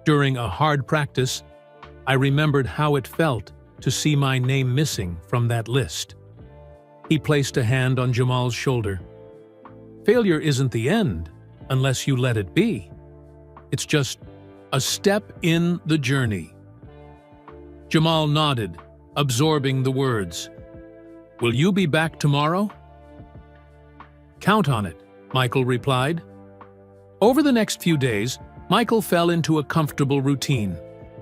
During a hard practice, I remembered how it felt to see my name missing from that list. He placed a hand on Jamal's shoulder. Failure isn't the end unless you let it be. It's just a step in the journey. Jamal nodded, absorbing the words. Will you be back tomorrow? Count on it, Michael replied. Over the next few days, Michael fell into a comfortable routine.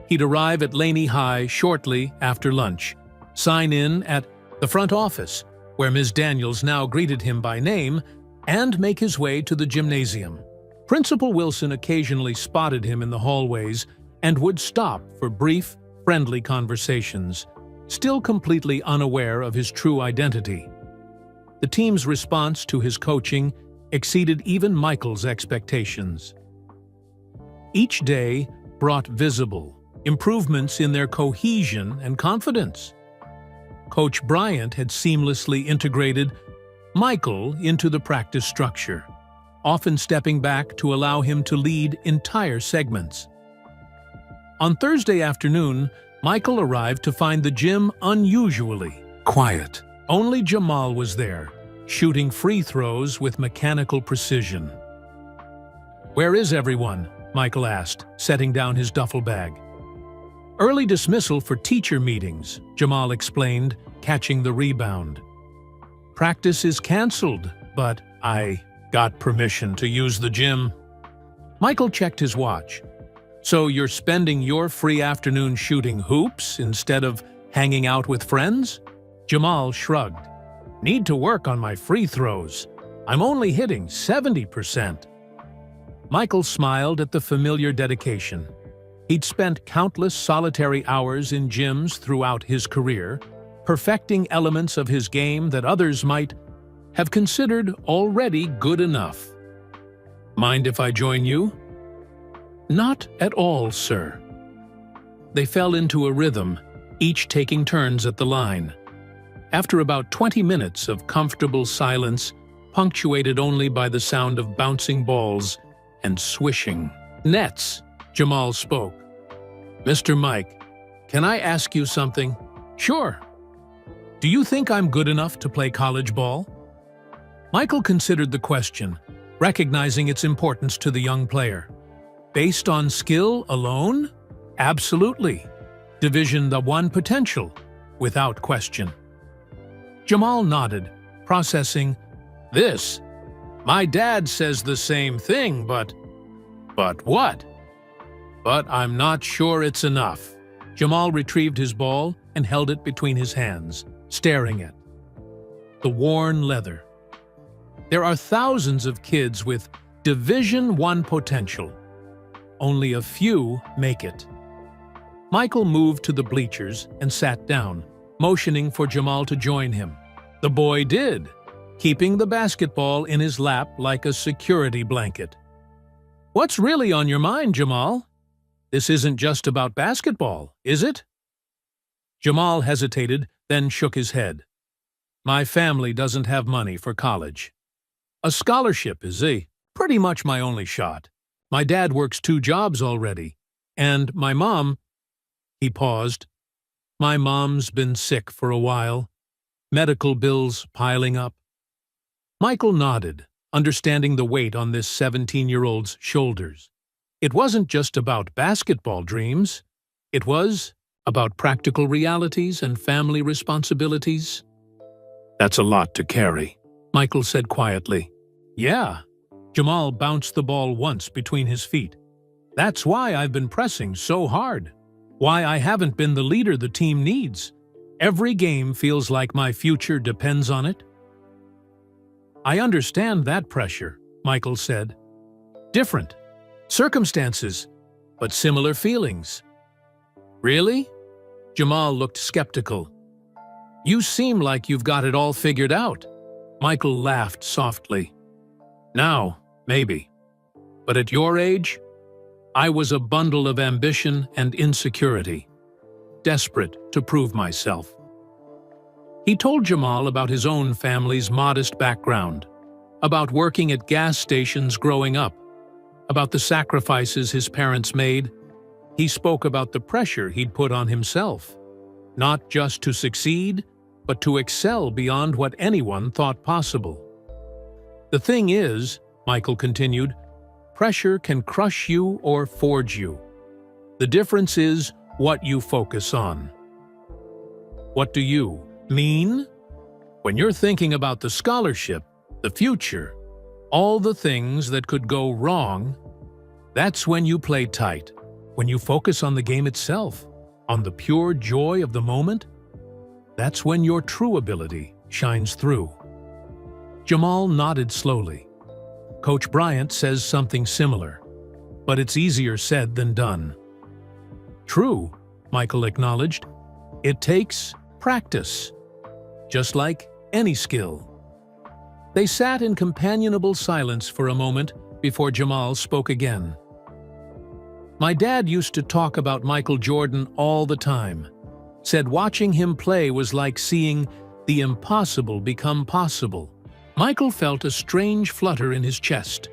He'd arrive at Laney High shortly after lunch, sign in at the front office, where Ms. Daniels now greeted him by name, and make his way to the gymnasium. Principal Wilson occasionally spotted him in the hallways and would stop for brief, friendly conversations, still completely unaware of his true identity. The team's response to his coaching exceeded even Michael's expectations. Each day brought visible improvements in their cohesion and confidence. Coach Bryant had seamlessly integrated Michael into the practice structure, often stepping back to allow him to lead entire segments. On Thursday afternoon, Michael arrived to find the gym unusually quiet. Only Jamal was there, shooting free throws with mechanical precision. "Where is everyone?" Michael asked, setting down his duffel bag. "Early dismissal for teacher meetings," Jamal explained, catching the rebound. "Practice is canceled, but I got permission to use the gym." Michael checked his watch. "So you're spending your free afternoon shooting hoops instead of hanging out with friends?" Jamal shrugged. "Need to work on my free throws. I'm only hitting 70%. Michael smiled at the familiar dedication. He'd spent countless solitary hours in gyms throughout his career, perfecting elements of his game that others might have considered already good enough. "Mind if I join you?" "Not at all, sir." They fell into a rhythm, each taking turns at the line. After about 20 minutes of comfortable silence, punctuated only by the sound of bouncing balls and swishing nets, Jamal spoke. "Mr. Mike, can I ask you something?" "Sure." "Do you think I'm good enough to play college ball?" Michael considered the question, recognizing its importance to the young player. "Based on skill alone? Absolutely. Division I potential, without question." Jamal nodded, processing, "This? My dad says the same thing, but what? But I'm not sure it's enough." Jamal retrieved his ball and held it between his hands, staring at the worn leather. There are thousands of kids with Division I potential. Only a few make it. Michael moved to the bleachers and sat down, motioning for Jamal to join him. The boy did, keeping the basketball in his lap like a security blanket. "What's really on your mind, Jamal? This isn't just about basketball, is it?" Jamal hesitated, then shook his head. "My family doesn't have money for college. A scholarship is pretty much my only shot. My dad works 2 jobs already, and my mom—" He paused. "My mom's been sick for a while. Medical bills piling up." Michael nodded, understanding the weight on this 17-year-old's shoulders. It wasn't just about basketball dreams. It was about practical realities and family responsibilities. "That's a lot to carry," Michael said quietly. "Yeah." Jamal bounced the ball once between his feet. "That's why I've been pressing so hard. Why I haven't been the leader the team needs. Every game feels like my future depends on it." "I understand that pressure," Michael said. "Different circumstances, but similar feelings." "Really?" Jamal looked skeptical. "You seem like you've got it all figured out." Michael laughed softly. "Now, maybe. But at your age, I was a bundle of ambition and insecurity, desperate to prove myself." He told Jamal about his own family's modest background, about working at gas stations growing up, about the sacrifices his parents made. He spoke about the pressure he'd put on himself, not just to succeed, but to excel beyond what anyone thought possible. "The thing is," Michael continued, "pressure can crush you or forge you. The difference is what you focus on." "What do you mean?" "When you're thinking about the scholarship, the future, all the things that could go wrong, that's when you play tight. When you focus on the game itself, on the pure joy of the moment, that's when your true ability shines through." Jamal nodded slowly. Coach Bryant says something similar, but it's easier said than done. "True," Michael acknowledged. "It takes practice, just like any skill." They sat in companionable silence for a moment before Jamal spoke again. My dad used to talk about Michael Jordan all the time. Said watching him play was like seeing the impossible become possible. Michael felt a strange flutter in his chest.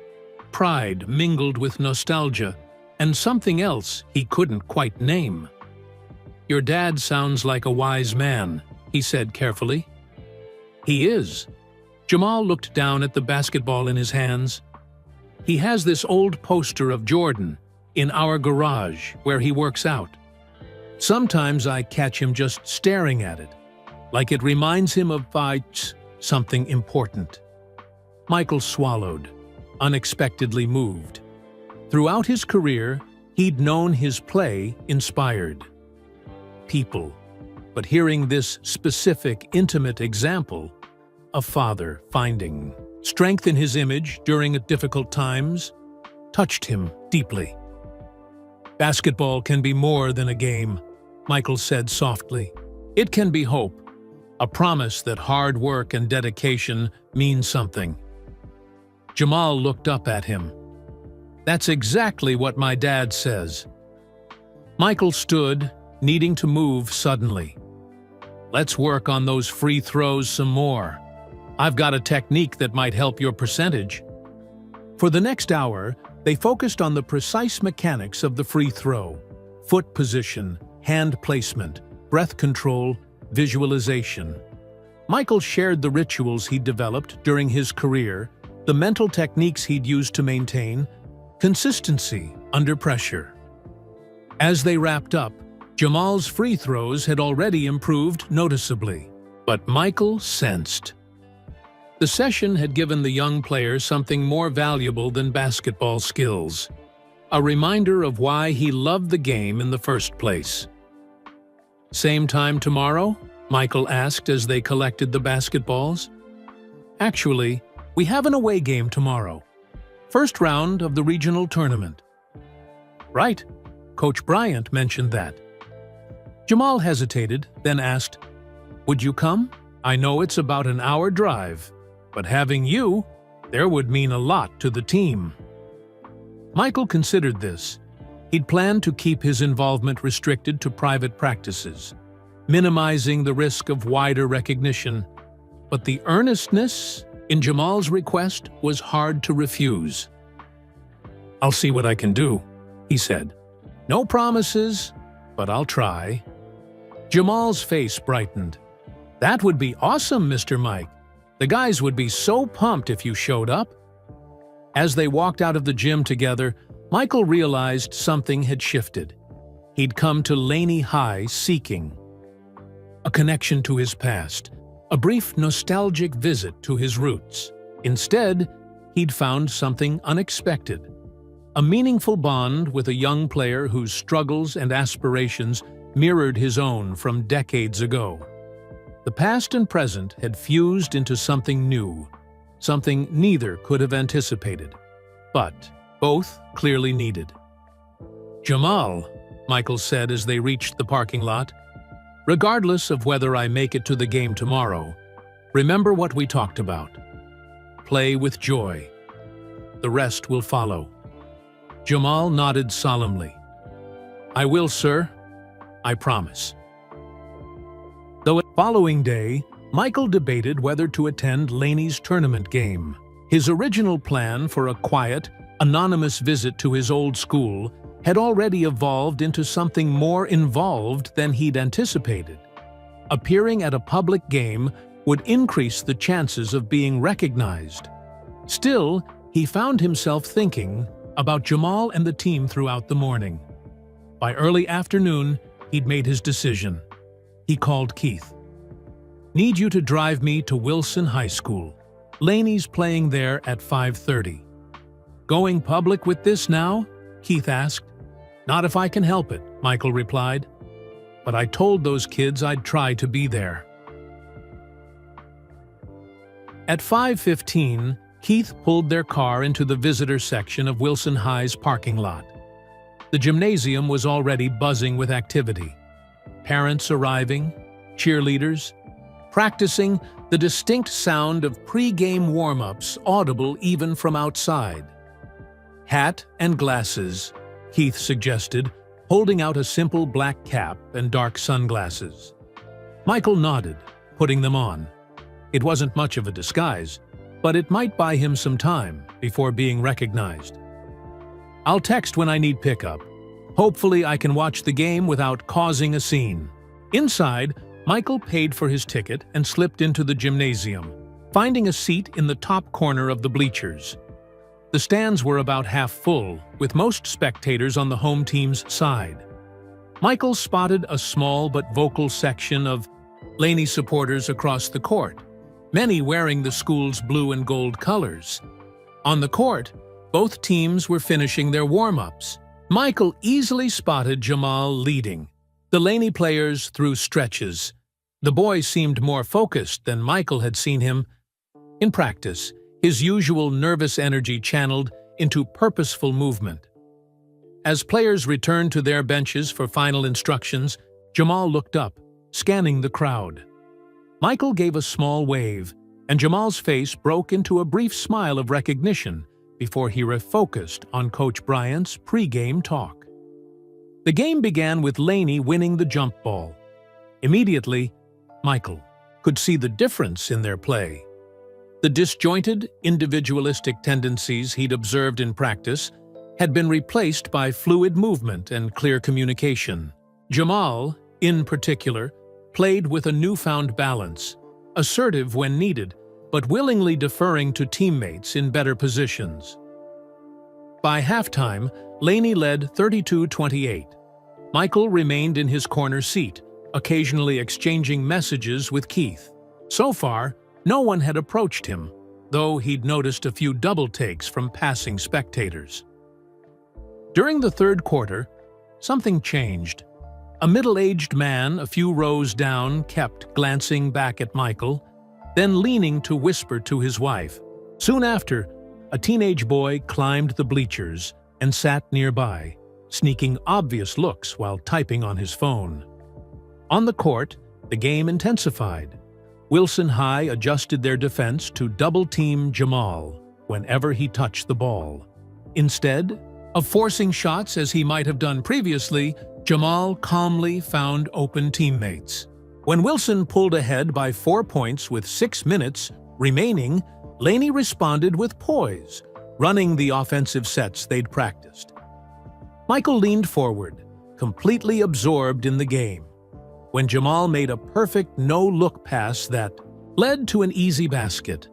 Pride mingled with nostalgia, and something else he couldn't quite name. "Your dad sounds like a wise man," he said carefully. "He is." Jamal looked down at the basketball in his hands. "He has this old poster of Jordan in our garage where he works out. Sometimes I catch him just staring at it, like it reminds him of something important." Michael swallowed, unexpectedly moved. Throughout his career, he'd known his play inspired people, but hearing this specific, intimate example, a father finding strength in his image during difficult times, touched him deeply. "Basketball can be more than a game," Michael said softly. "It can be hope, a promise that hard work and dedication mean something." Jamal looked up at him. "That's exactly what my dad says." Michael stood, needing to move suddenly. "Let's work on those free throws some more. I've got a technique that might help your percentage." For the next hour, they focused on the precise mechanics of the free throw: foot position, hand placement, breath control, visualization. Michael shared the rituals he'd developed during his career, the mental techniques he'd used to maintain consistency under pressure. As they wrapped up, Jamal's free throws had already improved noticeably, but Michael sensed the session had given the young player something more valuable than basketball skills, a reminder of why he loved the game in the first place. "Same time tomorrow?" Michael asked as they collected the basketballs. "Actually, we have an away game tomorrow. First round of the regional tournament." "Right, Coach Bryant mentioned that." Jamal hesitated, then asked, "Would you come? I know it's about an hour drive, but having you, there would mean a lot to the team." Michael considered this. He'd planned to keep his involvement restricted to private practices, minimizing the risk of wider recognition, but the earnestness in Jamal's request was hard to refuse. "I'll see what I can do," he said. "No promises, but I'll try." Jamal's face brightened. "That would be awesome, Mr. Mike. The guys would be so pumped if you showed up." As they walked out of the gym together, Michael realized something had shifted. He'd come to Laney High seeking a connection to his past, a brief nostalgic visit to his roots. Instead, he'd found something unexpected, a meaningful bond with a young player whose struggles and aspirations mirrored his own from decades ago. The past and present had fused into something new, something neither could have anticipated, but both clearly needed. "Jamal," Michael said as they reached the parking lot, "regardless of whether I make it to the game tomorrow, remember what we talked about. Play with joy. The rest will follow." Jamal nodded solemnly. "I will, sir. I promise." The following day, Michael debated whether to attend Laney's tournament game. His original plan for a quiet, anonymous visit to his old school had already evolved into something more involved than he'd anticipated. Appearing at a public game would increase the chances of being recognized. Still, he found himself thinking about Jamal and the team throughout the morning. By early afternoon, he'd made his decision. He called Keith. "Need you to drive me to Wilson High School. Laney's playing there at 5:30. "Going public with this now?" Keith asked. "Not if I can help it," Michael replied. "But I told those kids I'd try to be there." At 5:15, Keith pulled their car into the visitor section of Wilson High's parking lot. The gymnasium was already buzzing with activity. Parents arriving, cheerleaders, practicing, the distinct sound of pre-game warm-ups audible even from outside. Hat and glasses, Keith suggested, holding out a simple black cap and dark sunglasses. Michael nodded, putting them on. It wasn't much of a disguise, but it might buy him some time before being recognized. "I'll text when I need pickup. Hopefully I can watch the game without causing a scene." Inside, Michael paid for his ticket and slipped into the gymnasium, finding a seat in the top corner of the bleachers. The stands were about half full, with most spectators on the home team's side. Michael spotted a small but vocal section of Laney supporters across the court, many wearing the school's blue and gold colors. On the court, both teams were finishing their warm-ups. Michael easily spotted Jamal leading. The Laney players threw stretches. The boy seemed more focused than Michael had seen him in practice, his usual nervous energy channeled into purposeful movement. As players returned to their benches for final instructions, Jamal looked up, scanning the crowd. Michael gave a small wave, and Jamal's face broke into a brief smile of recognition before he refocused on Coach Bryant's pre-game talk. The game began with Laney winning the jump ball. Immediately, Michael could see the difference in their play. The disjointed, individualistic tendencies he'd observed in practice had been replaced by fluid movement and clear communication. Jamal, in particular, played with a newfound balance, assertive when needed, but willingly deferring to teammates in better positions. By halftime, Laney led 32-28. Michael remained in his corner seat, occasionally exchanging messages with Keith. So far, no one had approached him, though he'd noticed a few double takes from passing spectators. During the third quarter, something changed. A middle-aged man a few rows down kept glancing back at Michael, then leaning to whisper to his wife. Soon after, a teenage boy climbed the bleachers and sat nearby, sneaking obvious looks while typing on his phone. On the court, the game intensified. Wilson High adjusted their defense to double-team Jamal whenever he touched the ball. Instead of forcing shots as he might have done previously, Jamal calmly found open teammates. When Wilson pulled ahead by 4 points with 6 minutes remaining, Laney responded with poise, running the offensive sets they'd practiced. Michael leaned forward, completely absorbed in the game. When Jamal made a perfect no-look pass that led to an easy basket,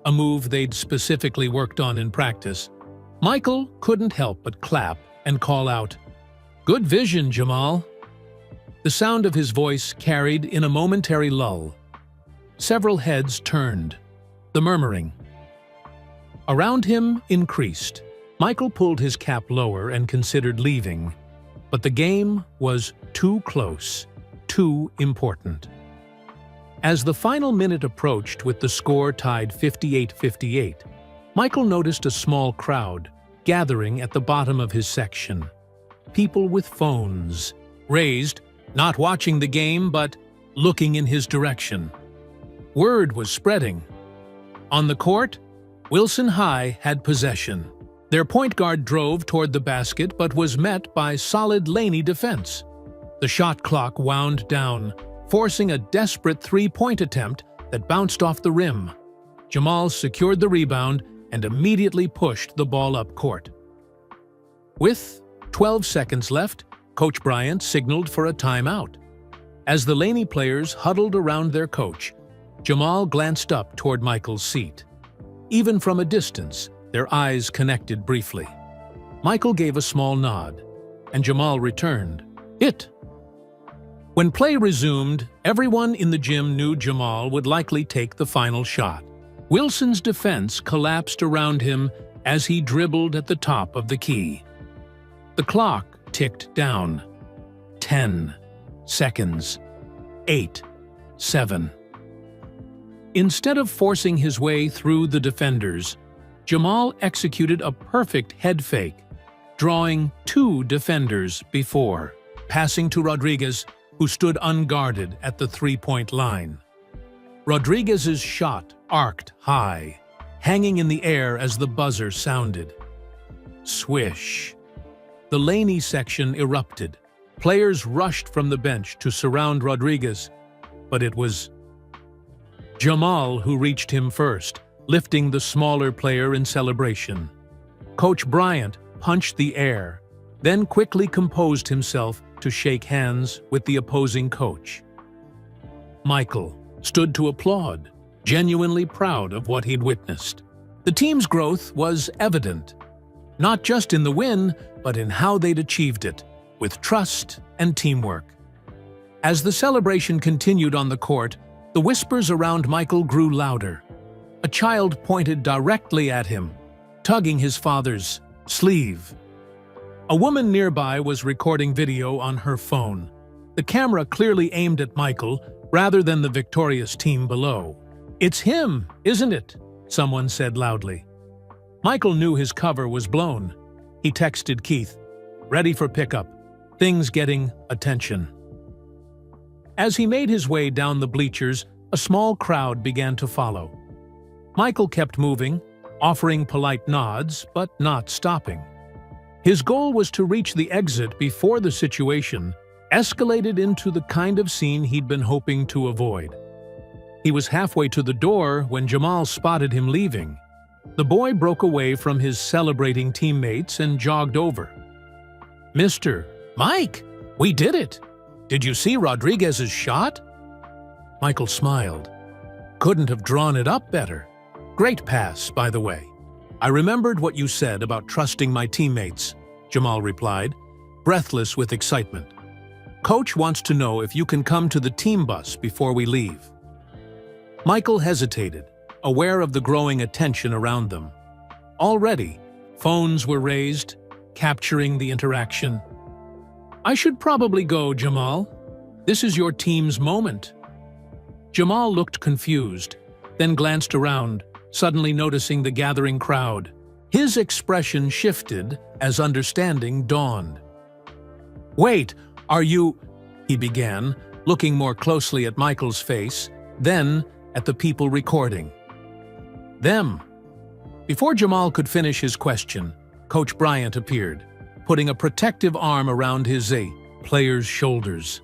a move they'd specifically worked on in practice, Michael couldn't help but clap and call out, "Good vision, Jamal." The sound of his voice carried in a momentary lull. Several heads turned, the murmuring around him increased. Michael pulled his cap lower and considered leaving, but the game was too close. Too important. As the final minute approached with the score tied 58-58, Michael noticed a small crowd gathering at the bottom of his section. People with phones, raised, not watching the game but looking in his direction. Word was spreading. On the court, Wilson High had possession. Their point guard drove toward the basket but was met by solid Laney defense. The shot clock wound down, forcing a desperate three-point attempt that bounced off the rim. Jamal secured the rebound and immediately pushed the ball up court. With 12 seconds left, Coach Bryant signaled for a timeout. As the Laney players huddled around their coach, Jamal glanced up toward Michael's seat. Even from a distance, their eyes connected briefly. Michael gave a small nod, and Jamal returned. When play resumed, everyone in the gym knew Jamal would likely take the final shot. Wilson's defense collapsed around him as he dribbled at the top of the key. The clock ticked down. 10 seconds. 8, 7. Instead of forcing his way through the defenders, Jamal executed a perfect head fake, drawing 2 defenders before passing to Rodriguez, who stood unguarded at the three-point line. Rodriguez's shot arced high, hanging in the air as the buzzer sounded. Swish. The Laney section erupted. Players rushed from the bench to surround Rodriguez, but it was Jamal who reached him first, lifting the smaller player in celebration. Coach Bryant punched the air, then quickly composed himself to shake hands with the opposing coach. Michael stood to applaud, genuinely proud of what he'd witnessed. The team's growth was evident, not just in the win, but in how they'd achieved it, with trust and teamwork. As the celebration continued on the court, the whispers around Michael grew louder. A child pointed directly at him, tugging his father's sleeve. A woman nearby was recording video on her phone, the camera clearly aimed at Michael rather than the victorious team below. "It's him, isn't it?" someone said loudly. Michael knew his cover was blown. He texted Keith, ready for pickup, things getting attention. As he made his way down the bleachers, a small crowd began to follow. Michael kept moving, offering polite nods, but not stopping. His goal was to reach the exit before the situation escalated into the kind of scene he'd been hoping to avoid. He was halfway to the door when Jamal spotted him leaving. The boy broke away from his celebrating teammates and jogged over. "Mr. Mike, we did it! Did you see Rodriguez's shot?" Michael smiled. "Couldn't have drawn it up better. Great pass, by the way. I remembered what you said about trusting my teammates," Jamal replied, breathless with excitement. "Coach wants to know if you can come to the team bus before we leave." Michael hesitated, aware of the growing attention around them. Already, phones were raised, capturing the interaction. "I should probably go, Jamal. This is your team's moment." Jamal looked confused, then glanced around, suddenly noticing the gathering crowd. His expression shifted as understanding dawned. "Wait, are you—" he began, looking more closely at Michael's face, then at the people recording. "Them." Before Jamal could finish his question, Coach Bryant appeared, putting a protective arm around his player's shoulders.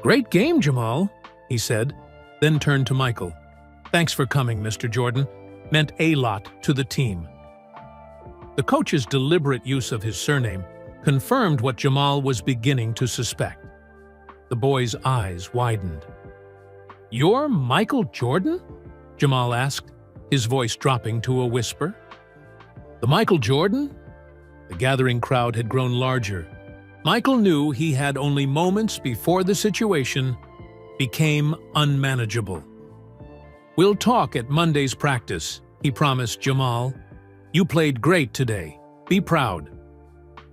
"Great game, Jamal," he said, then turned to Michael. "Thanks for coming, Mr. Jordan. Meant a lot to the team." The coach's deliberate use of his surname confirmed what Jamal was beginning to suspect. The boy's eyes widened. "You're Michael Jordan?" Jamal asked, his voice dropping to a whisper. "The Michael Jordan?" The gathering crowd had grown larger. Michael knew he had only moments before the situation became unmanageable. "We'll talk at Monday's practice," he promised Jamal. "You played great today. Be proud."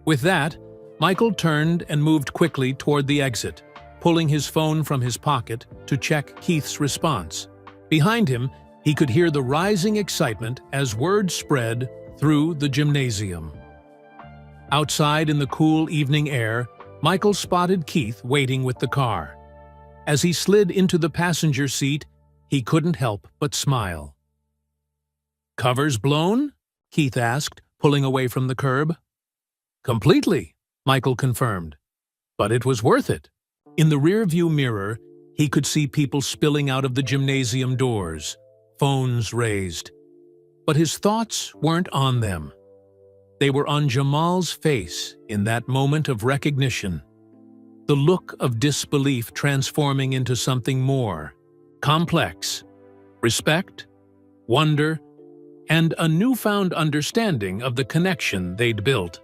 With that, Michael turned and moved quickly toward the exit, pulling his phone from his pocket to check Keith's response. Behind him, he could hear the rising excitement as word spread through the gymnasium. Outside in the cool evening air, Michael spotted Keith waiting with the car. As he slid into the passenger seat, he couldn't help but smile. "Covers blown?" Keith asked, pulling away from the curb. "Completely," Michael confirmed. "But it was worth it." In the rearview mirror, he could see people spilling out of the gymnasium doors, phones raised. But his thoughts weren't on them. They were on Jamal's face in that moment of recognition. The look of disbelief transforming into something more complex. Respect, wonder, and a newfound understanding of the connection they'd built.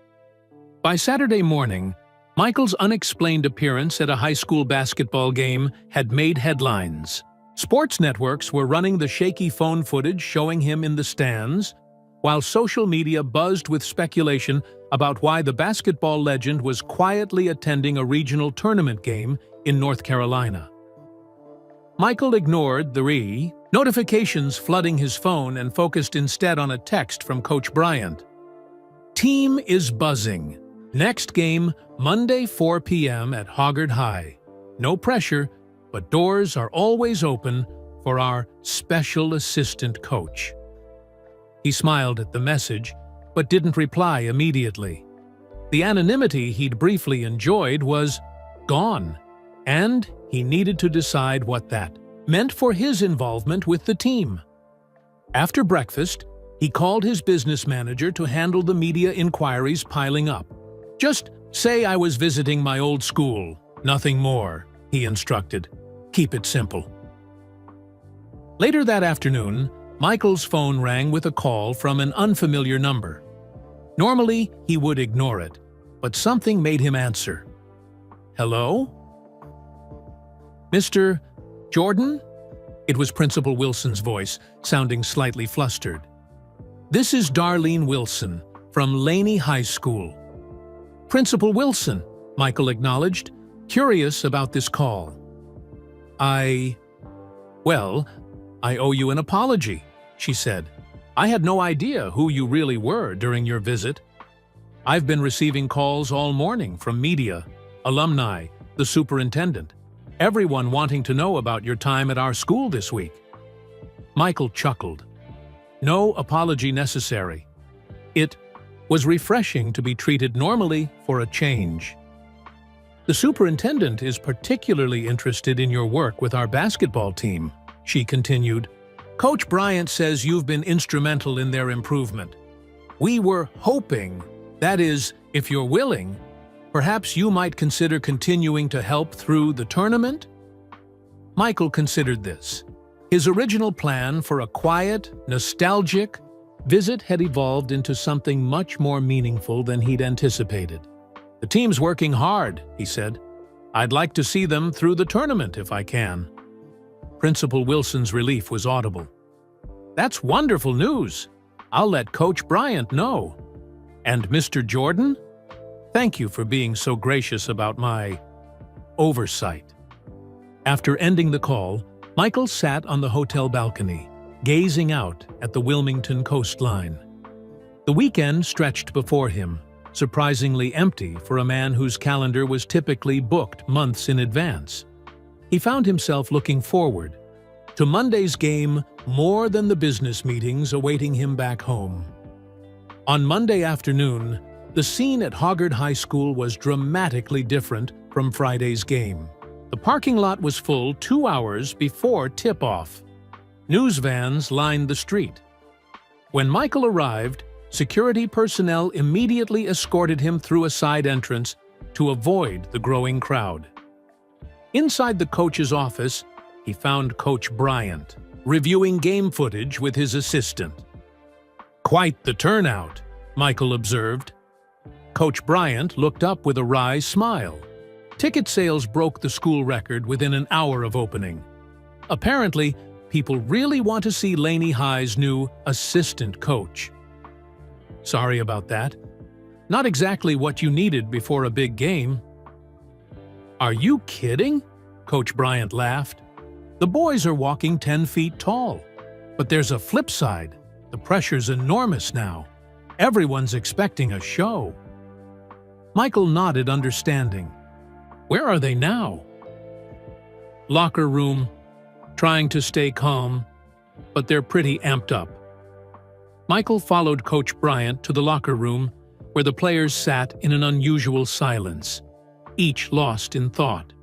By Saturday morning, Michael's unexplained appearance at a high school basketball game had made headlines. Sports networks were running the shaky phone footage showing him in the stands, while social media buzzed with speculation about why the basketball legend was quietly attending a regional tournament game in North Carolina. Michael ignored the notifications flooding his phone and focused instead on a text from Coach Bryant. "Team is buzzing. Next game, Monday 4 p.m. at Hoggard High. No pressure, but doors are always open for our special assistant coach." He smiled at the message, but didn't reply immediately. The anonymity he'd briefly enjoyed was gone, and he needed to decide what that meant for his involvement with the team. After breakfast, he called his business manager to handle the media inquiries piling up. "Just say I was visiting my old school, nothing more," he instructed. "Keep it simple." Later that afternoon, Michael's phone rang with a call from an unfamiliar number. Normally, he would ignore it, but something made him answer. "Hello? Mr. Jordan?" It was Principal Wilson's voice, sounding slightly flustered. "This is Darlene Wilson, from Laney High School." "Principal Wilson," Michael acknowledged, curious about this call. Well, I owe you an apology," she said. "I had no idea who you really were during your visit. I've been receiving calls all morning from media, alumni, the superintendent, everyone wanting to know about your time at our school this week." Michael chuckled. No apology necessary. It was refreshing to be treated normally for a change. "The superintendent is particularly interested in your work with our basketball team," she continued. "Coach Bryant says you've been instrumental in their improvement. We were hoping, that is, if you're willing, perhaps you might consider continuing to help through the tournament?" Michael considered this. His original plan for a quiet, nostalgic visit had evolved into something much more meaningful than he'd anticipated. "The team's working hard," he said. "I'd like to see them through the tournament if I can." Principal Wilson's relief was audible. "That's wonderful news. I'll let Coach Bryant know. And Mr. Jordan, thank you for being so gracious about my oversight." After ending the call, Michael sat on the hotel balcony, gazing out at the Wilmington coastline. The weekend stretched before him, surprisingly empty for a man whose calendar was typically booked months in advance. He found himself looking forward to Monday's game more than the business meetings awaiting him back home. On Monday afternoon, the scene at Hoggard High School was dramatically different from Friday's game. The parking lot was full 2 hours before tip-off. News vans lined the street. When Michael arrived, security personnel immediately escorted him through a side entrance to avoid the growing crowd. Inside the coach's office, he found Coach Bryant, reviewing game footage with his assistant. "Quite the turnout," Michael observed. Coach Bryant looked up with a wry smile. Ticket sales broke the school record within an hour of opening. Apparently, people really want to see Laney High's new assistant coach. "Sorry about that. Not exactly what you needed before a big game." "Are you kidding?" Coach Bryant laughed. "The boys are walking 10 feet tall. But there's a flip side. The pressure's enormous now. Everyone's expecting a show." Michael nodded, understanding. "Where are they now?" "Locker room, trying to stay calm, but they're pretty amped up." Michael followed Coach Bryant to the locker room, where the players sat in an unusual silence, each lost in thought.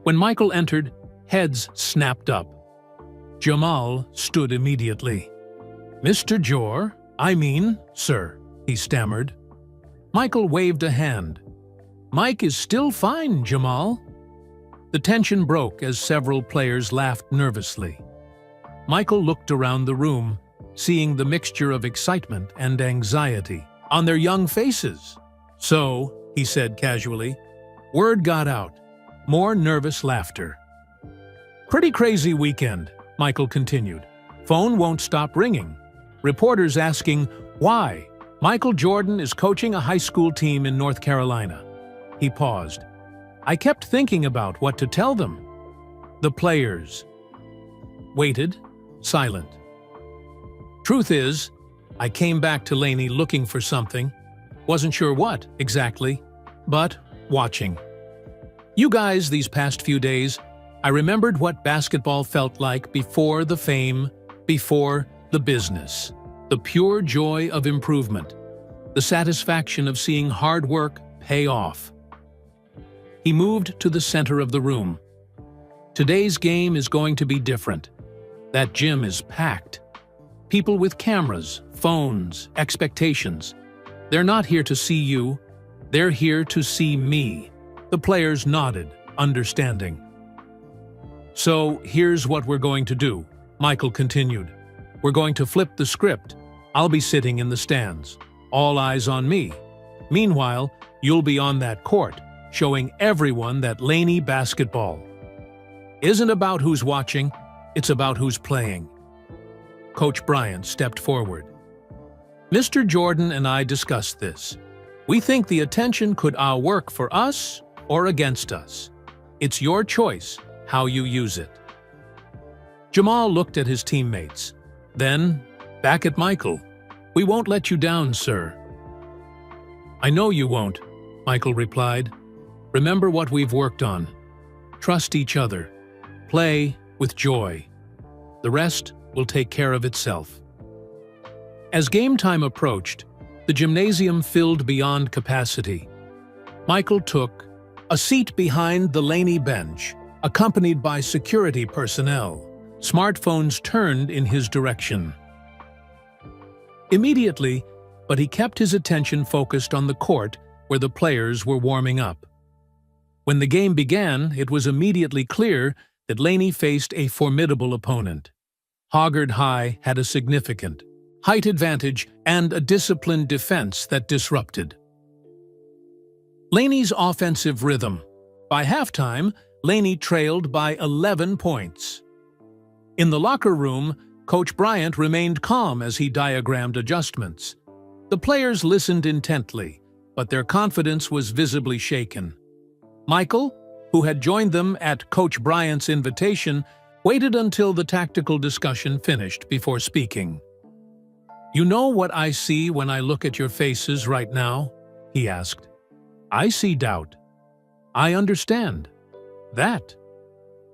When Michael entered, heads snapped up. Jamal stood immediately. "Mr. Sir," he stammered. Michael waved a hand. "Mike is still fine, Jamal." The tension broke as several players laughed nervously. Michael looked around the room, seeing the mixture of excitement and anxiety on their young faces. "So," he said casually, "word got out. More nervous laughter." "Pretty crazy weekend," Michael continued. "Phone won't stop ringing. Reporters asking why Michael Jordan is coaching a high school team in North Carolina." He paused. "I kept thinking about what to tell them." The players waited, silent. "Truth is, I came back to Laney looking for something. Wasn't sure what, exactly, but watching. You guys these past few days, I remembered what basketball felt like before the fame, before the business. The pure joy of improvement. the satisfaction of seeing hard work pay off. He moved to the center of the room. Today's game is going to be different. That gym is packed. People with cameras, phones, expectations. They're not here to see you. They're here to see me. The players nodded, understanding. So here's what we're going to do, Michael continued. We're going to flip the script. I'll be sitting in the stands. All eyes on me. Meanwhile, you'll be on that court, showing everyone that Laney basketball isn't about who's watching, it's about who's playing. Coach Bryant stepped forward. Mr. Jordan and I discussed this. We think the attention could work for us or against us. It's your choice how you use it. Jamal looked at his teammates. Then, back at Michael. We won't let you down, sir. I know you won't, Michael replied. Remember what we've worked on. Trust each other. Play with joy. The rest will take care of itself. As game time approached, the gymnasium filled beyond capacity. Michael took a seat behind the Laney bench, accompanied by security personnel. Smartphones turned in his direction. Immediately, but he kept his attention focused on the court where the players were warming up. When the game began, it was immediately clear that Laney faced a formidable opponent. Hoggard High had a significant height advantage and a disciplined defense that disrupted Laney's offensive rhythm. By halftime, Laney trailed by 11 points. In the locker room, Coach Bryant remained calm as he diagrammed adjustments. The players listened intently, but their confidence was visibly shaken. Michael, who had joined them at Coach Bryant's invitation, waited until the tactical discussion finished before speaking. You know what I see when I look at your faces right now? He asked. I see doubt. I understand that.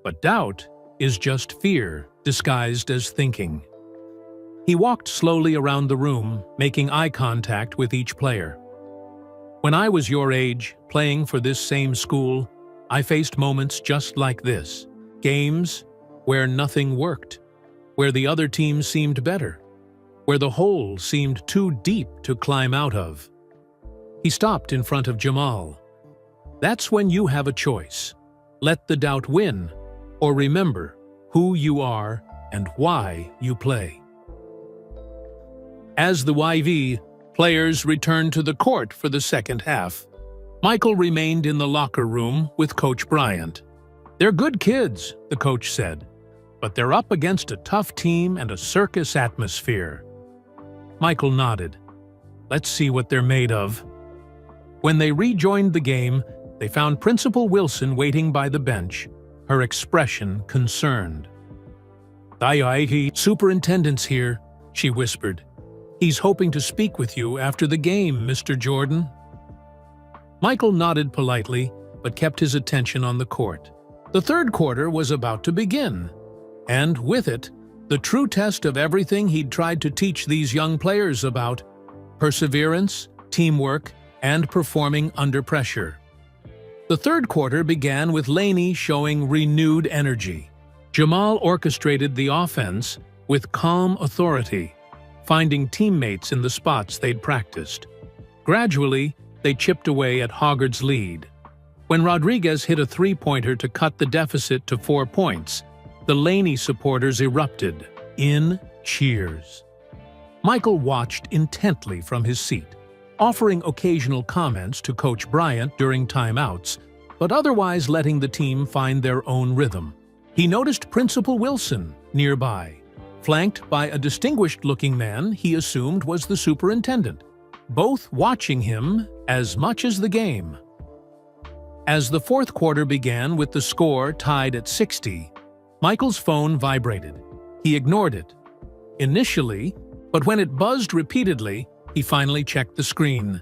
But doubt is just fear disguised as thinking. He walked slowly around the room, making eye contact with each player. When I was your age, playing for this same school, I faced moments just like this. Games where nothing worked, where the other team seemed better, where the hole seemed too deep to climb out of. He stopped in front of Jamal. That's when you have a choice. Let the doubt win, or remember who you are and why you play. As the YV, players returned to the court for the second half. Michael remained in the locker room with Coach Bryant. They're good kids, the coach said, but they're up against a tough team and a circus atmosphere. Michael nodded. Let's see what they're made of. When they rejoined the game, they found Principal Wilson waiting by the bench, her expression concerned. Superintendent's here, she whispered. He's hoping to speak with you after the game, Mr. Jordan. Michael nodded politely, but kept his attention on the court. The third quarter was about to begin, and with it, the true test of everything he'd tried to teach these young players about: perseverance, teamwork, and performing under pressure. The third quarter began with Laney showing renewed energy. Jamal orchestrated the offense with calm authority, finding teammates in the spots they'd practiced. Gradually, they chipped away at Hoggard's lead. When Rodriguez hit a three-pointer to cut the deficit to 4 points, the Laney supporters erupted in cheers. Michael watched intently from his seat, offering occasional comments to Coach Bryant during timeouts, but otherwise letting the team find their own rhythm. He noticed Principal Wilson nearby, flanked by a distinguished-looking man he assumed was the superintendent, both watching him as much as the game. As the fourth quarter began with the score tied at 60, Michael's phone vibrated. He ignored it initially, but when it buzzed repeatedly, he finally checked the screen.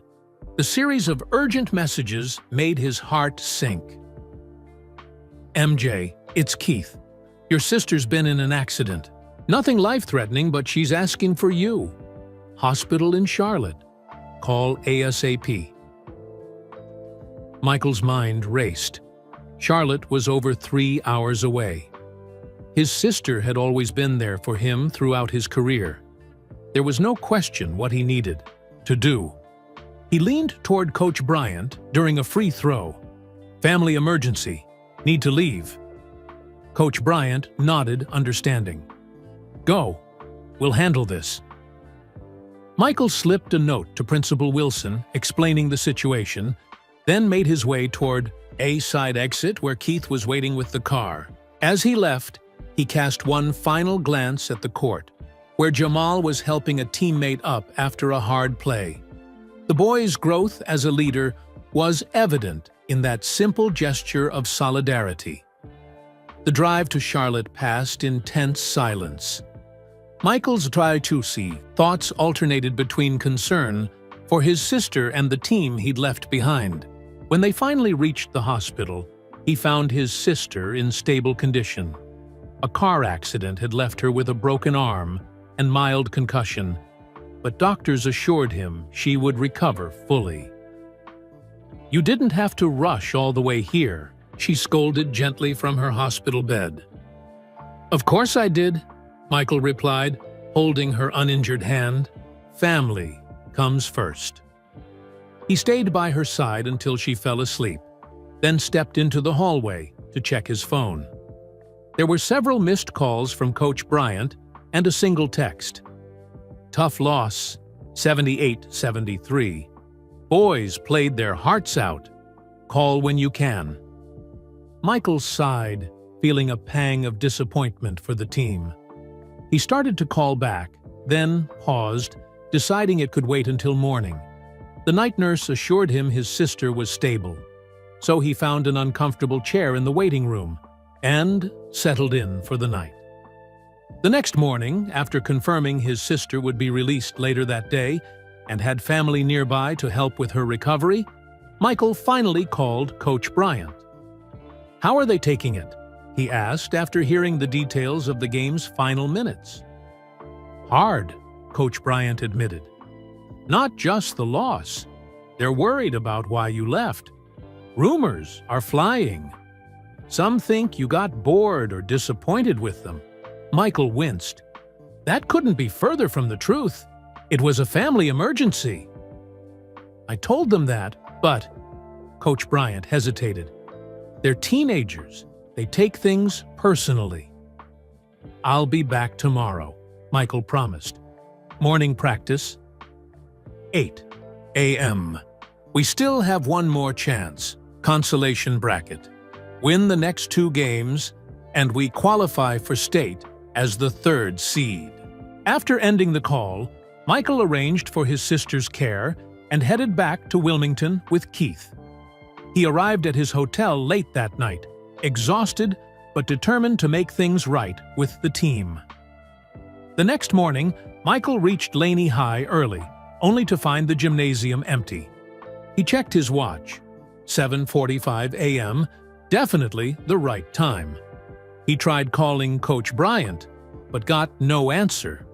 The series of urgent messages made his heart sink. MJ, it's Keith. Your sister's been in an accident. Nothing life-threatening, but she's asking for you. Hospital in Charlotte. Call ASAP. Michael's mind raced. Charlotte was over 3 hours away. His sister had always been there for him throughout his career. There was no question what he needed to do. He leaned toward Coach Bryant during a free throw. Family emergency. Need to leave. Coach Bryant nodded, understanding. Go. We'll handle this. Michael slipped a note to Principal Wilson explaining the situation, then made his way toward a side exit where Keith was waiting with the car. As he left, he cast one final glance at the court, where Jamal was helping a teammate up after a hard play. The boy's growth as a leader was evident in that simple gesture of solidarity. The drive to Charlotte passed in tense silence. Michael's tried to see thoughts alternated between concern for his sister and the team he'd left behind. When they finally reached the hospital, he found his sister in stable condition. A car accident had left her with a broken arm and mild concussion, but doctors assured him she would recover fully. "You didn't have to rush all the way here," she scolded gently from her hospital bed. "Of course I did," Michael replied, holding her uninjured hand. "Family comes first." He stayed by her side until she fell asleep, then stepped into the hallway to check his phone. There were several missed calls from Coach Bryant and a single text. "Tough loss, 78-73. Boys played their hearts out. Call when you can." Michael sighed, feeling a pang of disappointment for the team. He started to call back, then paused, deciding it could wait until morning. The night nurse assured him his sister was stable, so he found an uncomfortable chair in the waiting room and settled in for the night. The next morning, after confirming his sister would be released later that day and had family nearby to help with her recovery, Michael finally called Coach Bryant. "How are they taking it?" he asked after hearing the details of the game's final minutes. "Hard," Coach Bryant admitted. "Not just the loss. They're worried about why you left. Rumors are flying. Some think you got bored or disappointed with them." Michael winced. "That couldn't be further from the truth. It was a family emergency." "I told them that, but..." Coach Bryant hesitated. "They're teenagers. They take things personally." "I'll be back tomorrow," Michael promised. Morning practice, 8 a.m. We still have one more chance. Consolation bracket. Win the next 2 games, and we qualify for state as the 3rd seed. After ending the call, Michael arranged for his sister's care and headed back to Wilmington with Keith. He arrived at his hotel late that night, exhausted but determined to make things right with the team. The next morning, Michael reached Laney High early, only to find the gymnasium empty. He checked his watch. 7:45 a.m., definitely the right time. He tried calling Coach Bryant, but got no answer.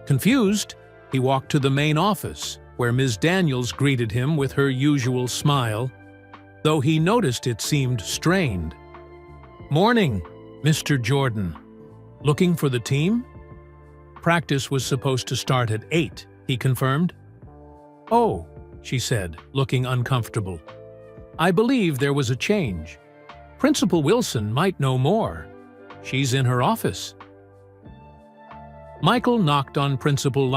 Confused, he walked to the main office, where Ms. Daniels greeted him with her usual smile, though he noticed it seemed strained. "Morning, Mr. Jordan. Looking for the team?" "Practice was supposed to start at 8, he confirmed. "Oh," she said, looking uncomfortable. "I believe there was a change. Principal Wilson might know more. She's in her office." Michael knocked on Principal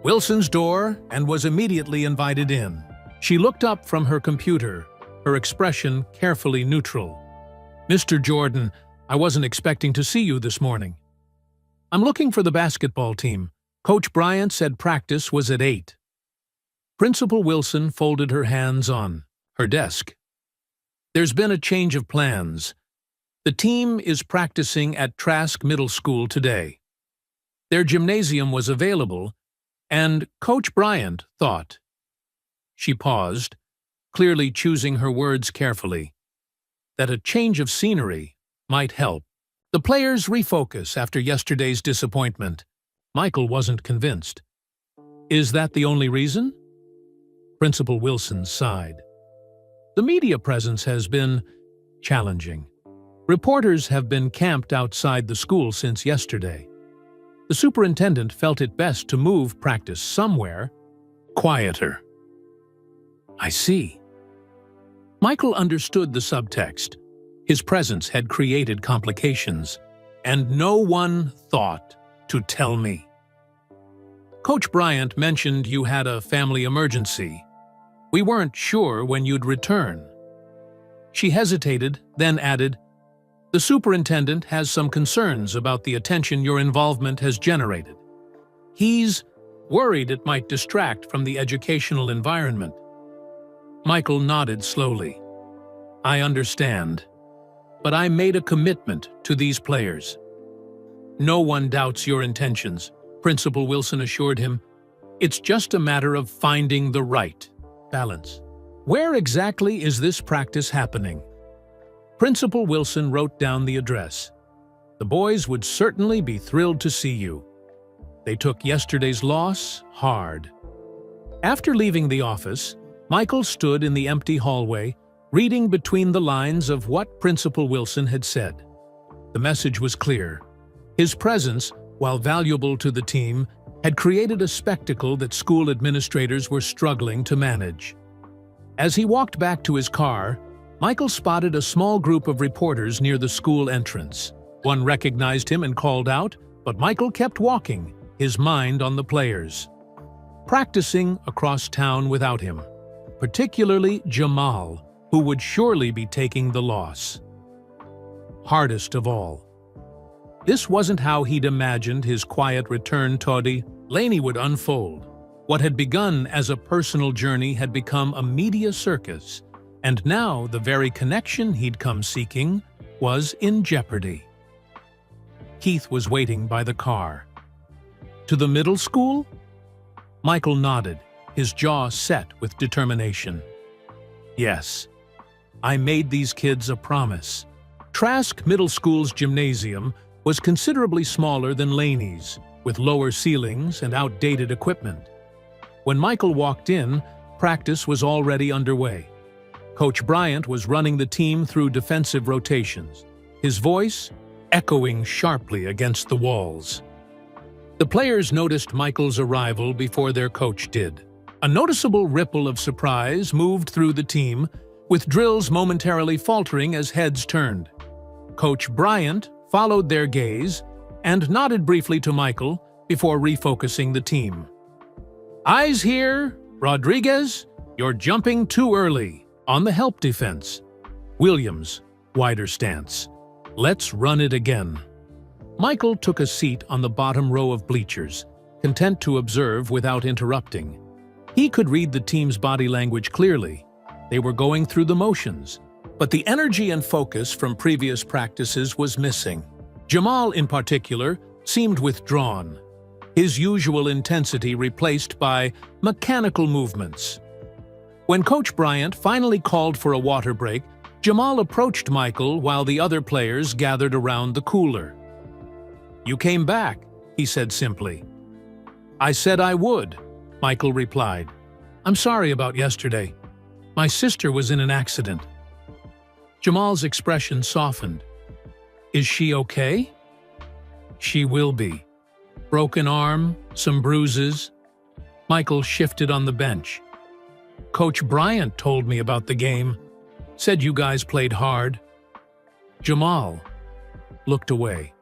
Wilson's door and was immediately invited in. She looked up from her computer, her expression carefully neutral. "Mr. Jordan, I wasn't expecting to see you this morning." "I'm looking for the basketball team. Coach Bryant said practice was at 8. Principal Wilson folded her hands on her desk. "There's been a change of plans. The team is practicing at Trask Middle School today. Their gymnasium was available, and Coach Bryant thought..." She paused, clearly choosing her words carefully, "that a change of scenery might help. The players refocus after yesterday's disappointment." Michael wasn't convinced. "Is that the only reason?" Principal Wilson sighed. The media presence has been challenging. Reporters have been camped outside the school since yesterday. The superintendent felt it best to move practice somewhere quieter. I see. Michael understood the subtext. His presence had created complications, and no one thought to tell me. Coach Bryant mentioned you had a family emergency. We weren't sure when you'd return. She hesitated, then added, "The superintendent has some concerns about the attention your involvement has generated. He's worried it might distract from the educational environment." Michael nodded slowly. "I understand, but I made a commitment to these players." "No one doubts your intentions," Principal Wilson assured him. "It's just a matter of finding the right balance." "Where exactly is this practice happening?" Principal Wilson wrote down the address. "The boys would certainly be thrilled to see you. They took yesterday's loss hard." After leaving the office, Michael stood in the empty hallway, reading between the lines of what Principal Wilson had said. The message was clear. His presence, while valuable to the team, had created a spectacle that school administrators were struggling to manage. As he walked back to his car, Michael spotted a small group of reporters near the school entrance. One recognized him and called out, but Michael kept walking, his mind on the players. Practicing across town without him, particularly Jamal, who would surely be taking the loss. Hardest of all. This wasn't how he'd imagined his quiet return to Laney would unfold. What had begun as a personal journey had become a media circus, and now the very connection he'd come seeking was in jeopardy. Keith was waiting by the car. "To the middle school?" Michael nodded, his jaw set with determination. "Yes. I made these kids a promise." Trask Middle School's gymnasium was considerably smaller than Laney's, with lower ceilings and outdated equipment. When Michael walked in, practice was already underway. Coach Bryant was running the team through defensive rotations, his voice echoing sharply against the walls. The players noticed Michael's arrival before their coach did. A noticeable ripple of surprise moved through the team, with drills momentarily faltering as heads turned. Coach Bryant followed their gaze and nodded briefly to Michael before refocusing the team. "Eyes here, Rodriguez, you're jumping too early on the help defense. Williams, wider stance. Let's run it again." Michael took a seat on the bottom row of bleachers, content to observe without interrupting. He could read the team's body language clearly. They were going through the motions, but the energy and focus from previous practices was missing. Jamal, in particular, seemed withdrawn, his usual intensity replaced by mechanical movements. When Coach Bryant finally called for a water break, Jamal approached Michael while the other players gathered around the cooler. "You came back," he said simply. "I said I would," Michael replied. "I'm sorry about yesterday. My sister was in an accident." Jamal's expression softened. "Is she okay?" "She will be. Broken arm, some bruises." Michael shifted on the bench. "Coach Bryant told me about the game. Said you guys played hard." Jamal looked away.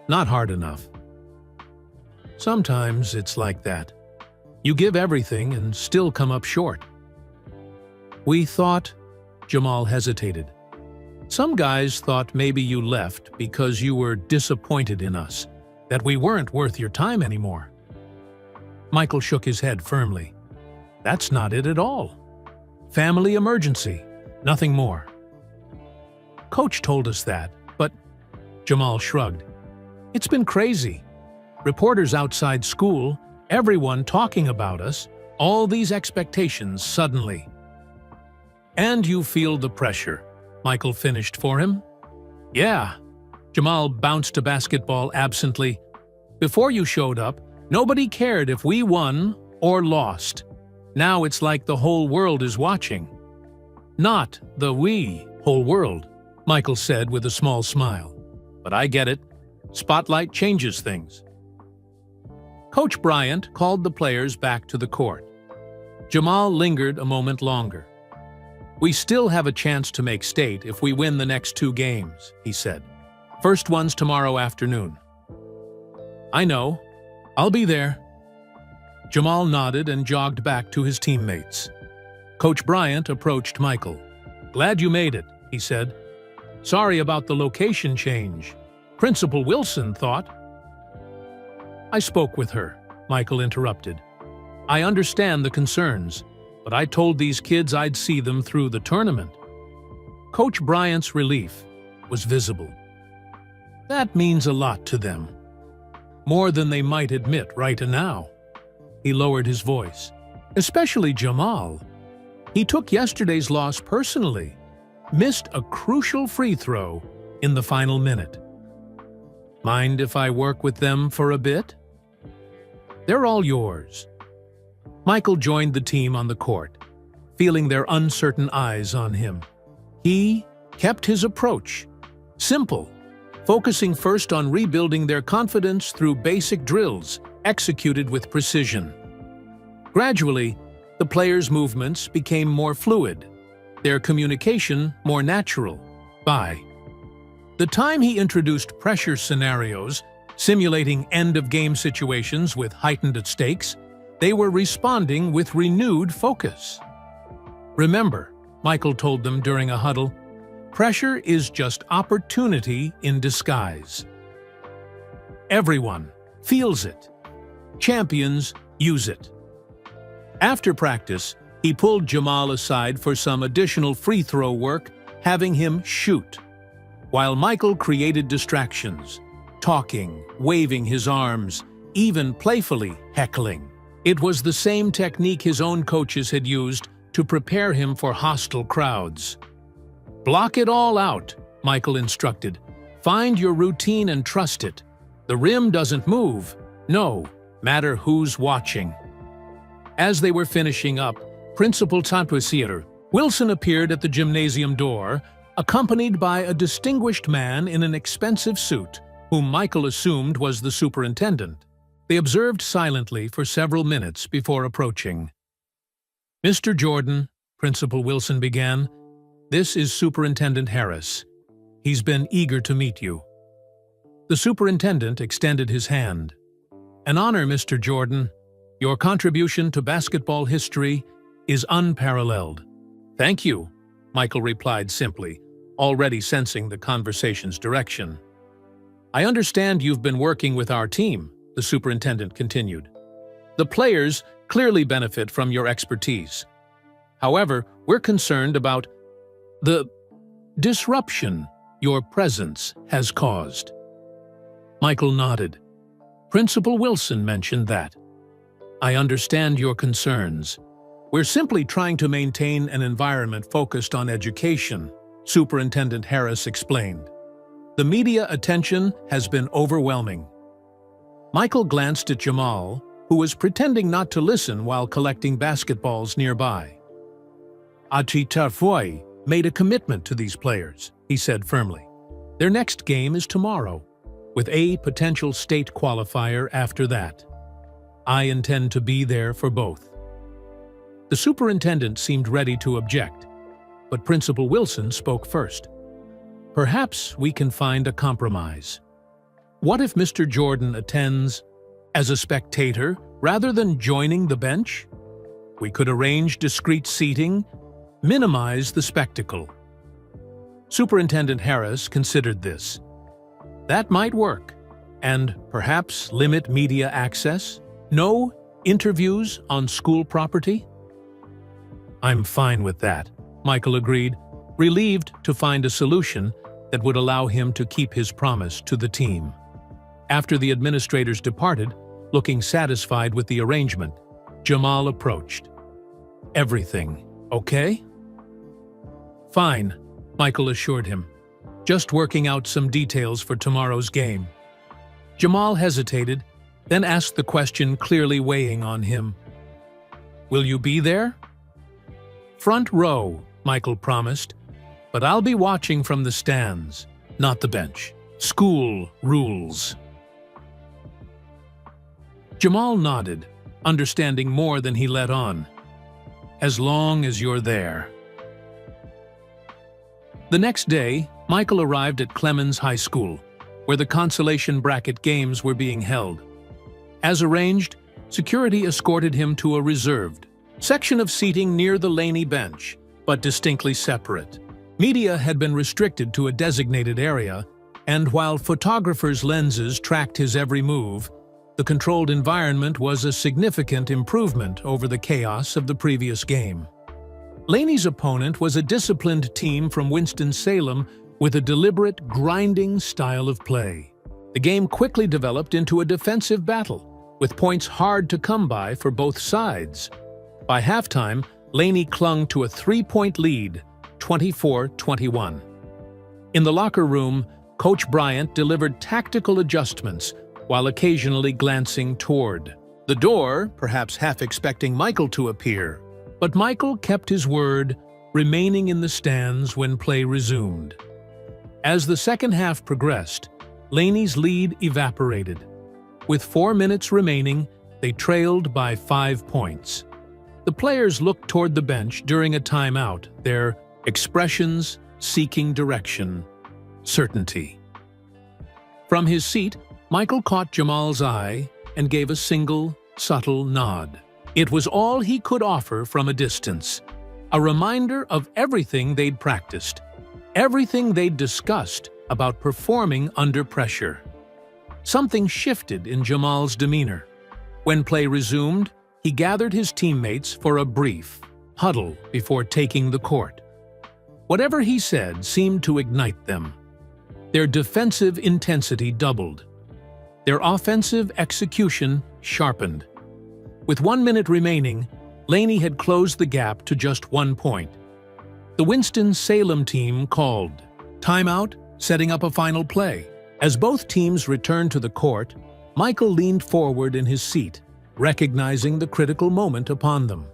"Not hard enough." "Sometimes it's like that. You give everything and still come up short." "We thought," Jamal hesitated. "Some guys thought maybe you left because you were disappointed in us, that we weren't worth your time anymore." Michael shook his head firmly. "That's not it at all. Family emergency, nothing more." "Coach told us that, but..." Jamal shrugged. "It's been crazy. Reporters outside school, everyone talking about us, all these expectations suddenly." "And you feel the pressure," Michael finished for him. "Yeah." Jamal bounced a basketball absently. "Before you showed up, nobody cared if we won or lost. Now it's like the whole world is watching. Not the whole world, Michael said with a small smile. But I get it. Spotlight changes things. Coach Bryant called the players back to the court. Jamal lingered a moment longer. We still have a chance to make state if we win the next 2 games, he said. First one's tomorrow afternoon. I know. I'll be there. Jamal nodded and jogged back to his teammates. Coach Bryant approached Michael. Glad you made it, he said. Sorry about the location change. Principal Wilson thought. I spoke with her, Michael interrupted. I understand the concerns, but I told these kids I'd see them through the tournament. Coach Bryant's relief was visible. That means a lot to them. More than they might admit right now. He lowered his voice. Especially Jamal. He took yesterday's loss personally. Missed a crucial free throw in the final minute. Mind if I work with them for a bit? They're all yours. Michael joined the team on the court, feeling their uncertain eyes on him. He kept his approach simple, focusing first on rebuilding their confidence through basic drills executed with precision. Gradually, the players' movements became more fluid, their communication more natural. By the time he introduced pressure scenarios, simulating end-of-game situations with heightened stakes, they were responding with renewed focus. Remember, Michael told them during a huddle, pressure is just opportunity in disguise. Everyone feels it. Champions use it. After practice, he pulled Jamal aside for some additional free throw work, having him shoot, while Michael created distractions, talking, waving his arms, even playfully heckling. It was the same technique his own coaches had used to prepare him for hostile crowds. Block it all out, Michael instructed. Find your routine and trust it. The rim doesn't move, no matter who's watching. As they were finishing up, Principal Tanpusier Wilson appeared at the gymnasium door, accompanied by a distinguished man in an expensive suit, whom Michael assumed was the superintendent. They observed silently for several minutes before approaching. Mr. Jordan, Principal Wilson began, this is Superintendent Harris. He's been eager to meet you. The superintendent extended his hand. An honor, Mr. Jordan. Your contribution to basketball history is unparalleled. Thank you, Michael replied simply, already sensing the conversation's direction. I understand you've been working with our team, the superintendent continued. The players clearly benefit from your expertise. However, we're concerned about the disruption your presence has caused. Michael nodded. Principal Wilson mentioned that. I understand your concerns. We're simply trying to maintain an environment focused on education, Superintendent Harris explained. The media attention has been overwhelming. Michael glanced at Jamal, who was pretending not to listen while collecting basketballs nearby. Achi Tarfoy made a commitment to these players, he said firmly. Their next game is tomorrow, with a potential state qualifier after that. I intend to be there for both. The superintendent seemed ready to object, but Principal Wilson spoke first. Perhaps we can find a compromise. What if Mr. Jordan attends as a spectator rather than joining the bench? We could arrange discreet seating, minimize the spectacle. Superintendent Harris considered this. That might work, and perhaps limit media access? No interviews on school property? I'm fine with that, Michael agreed, relieved to find a solution that would allow him to keep his promise to the team. After the administrators departed, looking satisfied with the arrangement, Jamal approached. Everything okay? Fine, Michael assured him. Just working out some details for tomorrow's game. Jamal hesitated, then asked the question clearly weighing on him. Will you be there? Front row, Michael promised, but I'll be watching from the stands, not the bench. School rules. Jamal nodded, understanding more than he let on. As long as you're there. The next day, Michael arrived at Clemens High School, where the consolation bracket games were being held. As arranged, security escorted him to a reserved section of seating near the Laney bench, but distinctly separate. Media had been restricted to a designated area, and while photographers' lenses tracked his every move, the controlled environment was a significant improvement over the chaos of the previous game. Laney's opponent was a disciplined team from Winston-Salem with a deliberate, grinding style of play. The game quickly developed into a defensive battle, with points hard to come by for both sides. By halftime, Laney clung to a 3-point lead, 24-21. In the locker room, Coach Bryant delivered tactical adjustments while occasionally glancing toward the door, perhaps half expecting Michael to appear. But Michael kept his word, remaining in the stands when play resumed. As the second half progressed, Laney's lead evaporated. With 4 minutes remaining, they trailed by 5 points. The players looked toward the bench during a timeout, their expressions seeking direction, certainty. From his seat, Michael caught Jamal's eye and gave a single, subtle nod. It was all he could offer from a distance, a reminder of everything they'd practiced, everything they'd discussed about performing under pressure. Something shifted in Jamal's demeanor. When play resumed, he gathered his teammates for a brief huddle before taking the court. Whatever he said seemed to ignite them. Their defensive intensity doubled. Their offensive execution sharpened. With 1 minute remaining, Laney had closed the gap to just 1 point. The Winston-Salem team called timeout, setting up a final play. As both teams returned to the court, Michael leaned forward in his seat, recognizing the critical moment upon them.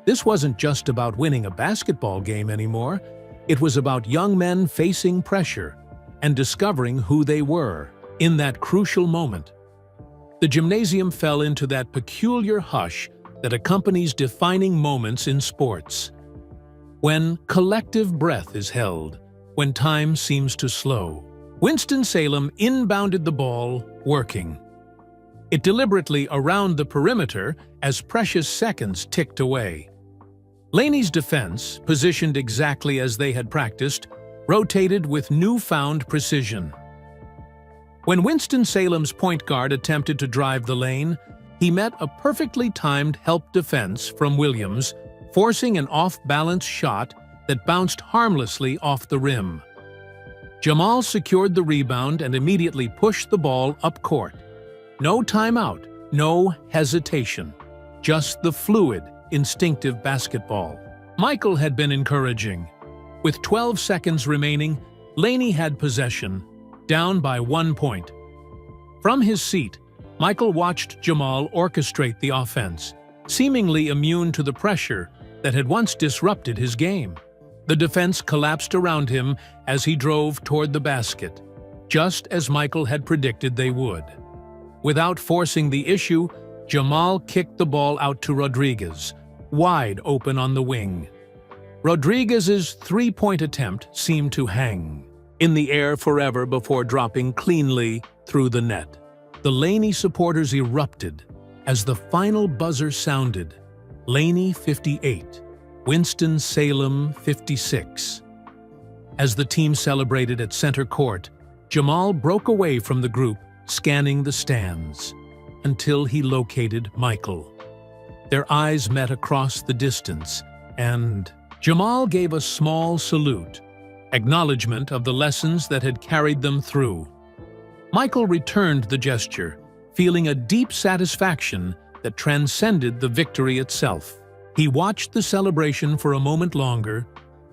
This wasn't just about winning a basketball game anymore. It was about young men facing pressure and discovering who they were in that crucial moment. The gymnasium fell into that peculiar hush that accompanies defining moments in sports. When collective breath is held, when time seems to slow. Winston-Salem inbounded the ball, working it deliberately around the perimeter as precious seconds ticked away. Laney's defense, positioned exactly as they had practiced, rotated with newfound precision. When Winston-Salem's point guard attempted to drive the lane, he met a perfectly timed help defense from Williams, forcing an off-balance shot that bounced harmlessly off the rim. Jamal secured the rebound and immediately pushed the ball up court. No timeout, no hesitation, just the fluid, instinctive basketball. Michael had been encouraging. With 12 seconds remaining, Laney had possession, down by 1 point. From his seat, Michael watched Jamal orchestrate the offense, seemingly immune to the pressure that had once disrupted his game. The defense collapsed around him as he drove toward the basket, just as Michael had predicted they would. Without forcing the issue, Jamal kicked the ball out to Rodriguez, wide open on the wing. Rodriguez's 3-point attempt seemed to hang in the air forever before dropping cleanly through the net. The Laney supporters erupted as the final buzzer sounded. Laney 58, Winston-Salem 56. As the team celebrated at center court, Jamal broke away from the group, scanning the stands, until he located Michael. Their eyes met across the distance, and Jamal gave a small salute, acknowledgement of the lessons that had carried them through. Michael returned the gesture, feeling a deep satisfaction that transcended the victory itself. He watched the celebration for a moment longer,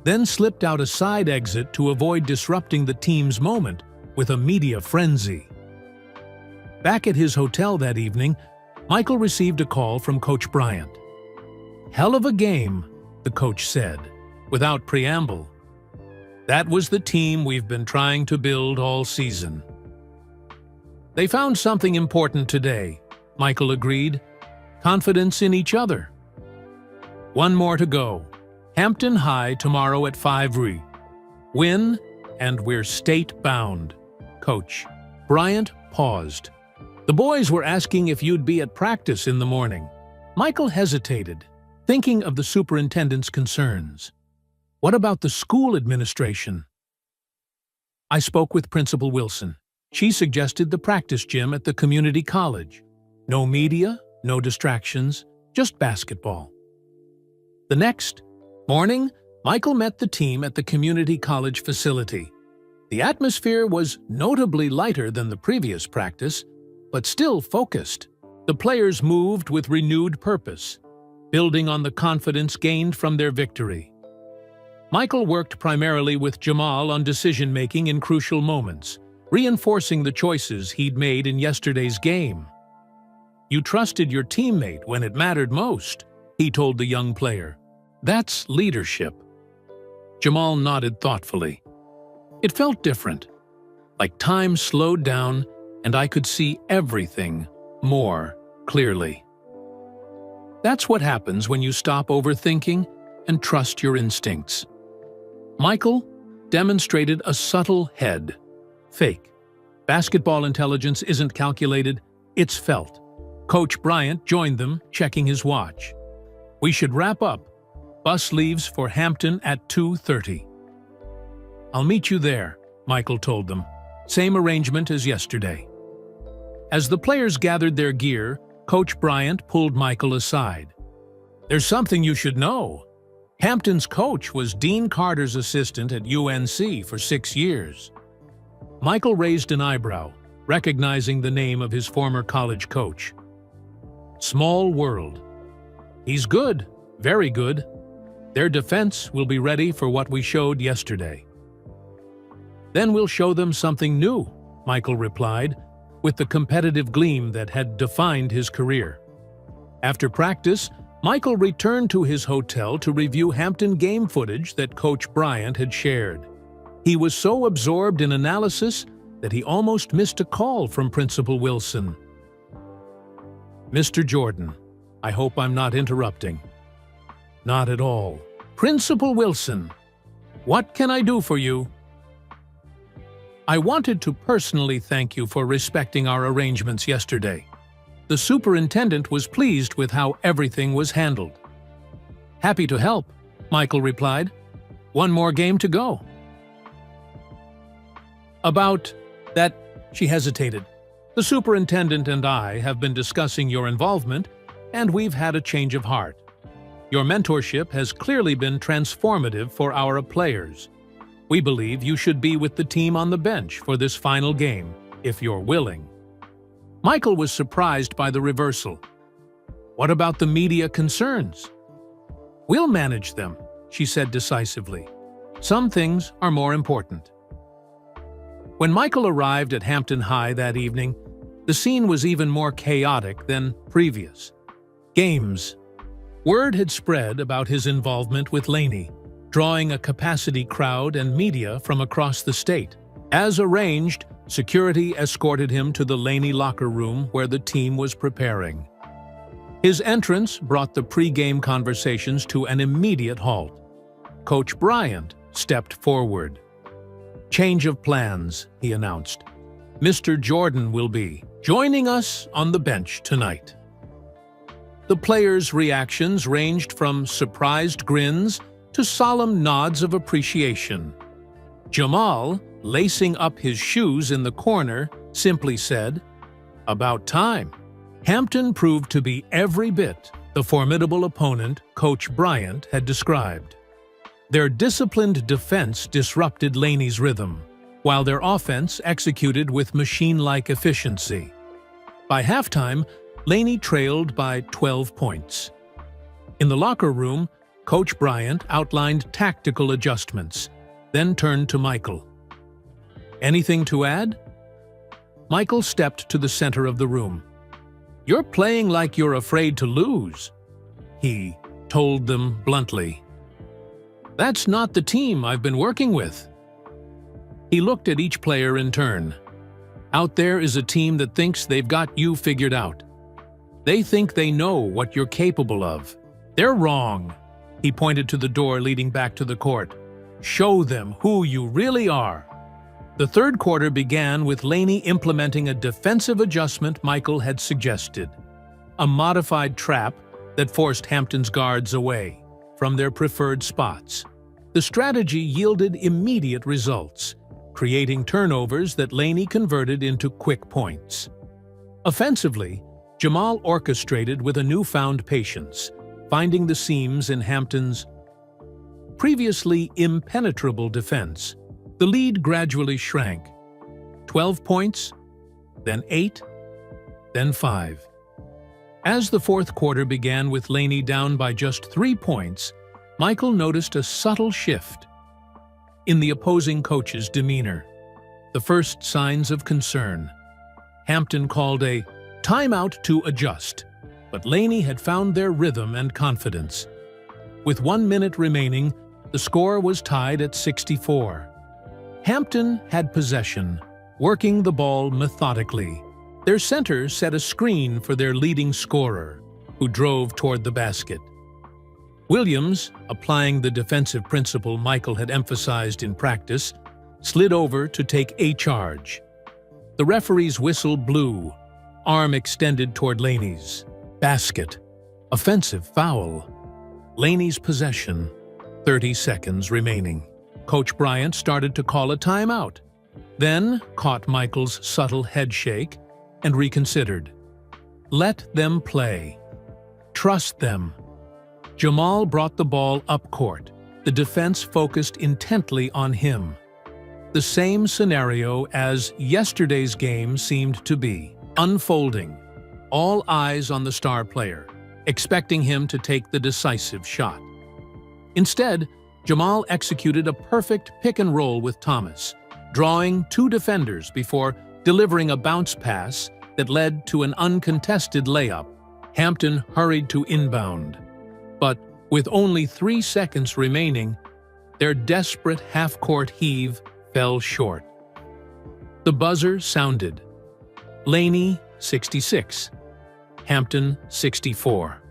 then slipped out a side exit to avoid disrupting the team's moment with a media frenzy. Back at his hotel that evening, Michael received a call from Coach Bryant. "Hell of a game," the coach said, without preamble. "That was the team we've been trying to build all season." "They found something important today," Michael agreed. "Confidence in each other." "One more to go. Hampton High tomorrow at 5:00. Win, and we're state-bound." Coach Bryant paused. "The boys were asking if you'd be at practice in the morning." Michael hesitated, thinking of the superintendent's concerns. "What about the school administration?" "I spoke with Principal Wilson. She suggested the practice gym at the community college. No media, no distractions, just basketball." The next morning, Michael met the team at the community college facility. The atmosphere was notably lighter than the previous practice, but still focused. The players moved with renewed purpose, building on the confidence gained from their victory. Michael worked primarily with Jamal on decision-making in crucial moments, reinforcing the choices he'd made in yesterday's game. "You trusted your teammate when it mattered most," he told the young player. "That's leadership." Jamal nodded thoughtfully. "It felt different, like time slowed down and I could see everything more clearly." That's what happens when you stop overthinking and trust your instincts. Michael demonstrated a subtle head fake. Basketball intelligence isn't calculated, it's felt. Coach Bryant joined them, checking his watch. "We should wrap up. Bus leaves for Hampton at 2:30. "I'll meet you there," Michael told them. Same arrangement as yesterday. As the players gathered their gear, Coach Bryant pulled Michael aside. "There's something you should know. Hampton's coach was Dean Carter's assistant at UNC for 6 years. Michael raised an eyebrow, recognizing the name of his former college coach. "Small world. He's good, very good. Their defense will be ready for what we showed yesterday." "Then we'll show them something new," Michael replied, with the competitive gleam that had defined his career. After practice, Michael returned to his hotel to review Hampton game footage that Coach Bryant had shared. He was so absorbed in analysis that he almost missed a call from Principal Wilson. "Mr. Jordan, I hope I'm not interrupting." "Not at all." "Principal Wilson, what can I do for you?" "I wanted to personally thank you for respecting our arrangements yesterday. The superintendent was pleased with how everything was handled." "Happy to help," Michael replied. "One more game to go." "About that," she hesitated. "The superintendent and I have been discussing your involvement, and we've had a change of heart. Your mentorship has clearly been transformative for our players. We believe you should be with the team on the bench for this final game, if you're willing." Michael was surprised by the reversal. "What about the media concerns?" "We'll manage them," she said decisively. "Some things are more important." When Michael arrived at Hampton High that evening, the scene was even more chaotic than previous. Games. Word had spread about his involvement with Laney, drawing a capacity crowd and media from across the state. As arranged, security escorted him to the Laney locker room where the team was preparing. His entrance brought the pre-game conversations to an immediate halt. Coach Bryant stepped forward. "Change of plans," he announced. "Mr. Jordan will be joining us on the bench tonight." The players' reactions ranged from surprised grins to solemn nods of appreciation. Jamal, lacing up his shoes in the corner, simply said, "About time." Hampton proved to be every bit the formidable opponent Coach Bryant had described. Their disciplined defense disrupted Laney's rhythm, while their offense executed with machine-like efficiency. By halftime, Laney trailed by 12 points. In the locker room, Coach Bryant outlined tactical adjustments, then turned to Michael. "Anything to add?" Michael stepped to the center of the room. "You're playing like you're afraid to lose." He told them bluntly, "That's not the team I've been working with." He looked at each player in turn. Out there is a team that thinks they've got you figured out. They think they know what you're capable of. They're wrong. He pointed to the door leading back to the court. Show them who you really are. The third quarter began with Laney implementing a defensive adjustment Michael had suggested, a modified trap that forced Hampton's guards away from their preferred spots. The strategy yielded immediate results, creating turnovers that Laney converted into quick points. Offensively, Jamal orchestrated with a newfound patience, finding the seams in Hampton's previously impenetrable defense. The lead gradually shrank. 12 points, then 8, then 5. As the fourth quarter began with Laney down by just 3 points, Michael noticed a subtle shift in the opposing coach's demeanor. The first signs of concern. Hampton called a timeout to adjust, but Laney had found their rhythm and confidence. With 1 minute remaining, the score was tied at 64. Hampton had possession, working the ball methodically. Their center set a screen for their leading scorer, who drove toward the basket. Williams, applying the defensive principle Michael had emphasized in practice, slid over to take a charge. The referee's whistle blew, arm extended toward Laney's. Basket. Offensive foul. Laney's possession. 30 seconds remaining. Coach Bryant started to call a timeout, then caught Michael's subtle head shake and reconsidered. Let them play. Trust them. Jamal brought the ball up court. The defense focused intently on him. The same scenario as yesterday's game seemed to be, unfolding. All eyes on the star player, expecting him to take the decisive shot. Instead, Jamal executed a perfect pick-and-roll with Thomas, drawing 2 defenders before delivering a bounce pass that led to an uncontested layup. Hampton hurried to inbound, but with only 3 seconds remaining, their desperate half-court heave fell short. The buzzer sounded. Laney, 66. Hampton, 64.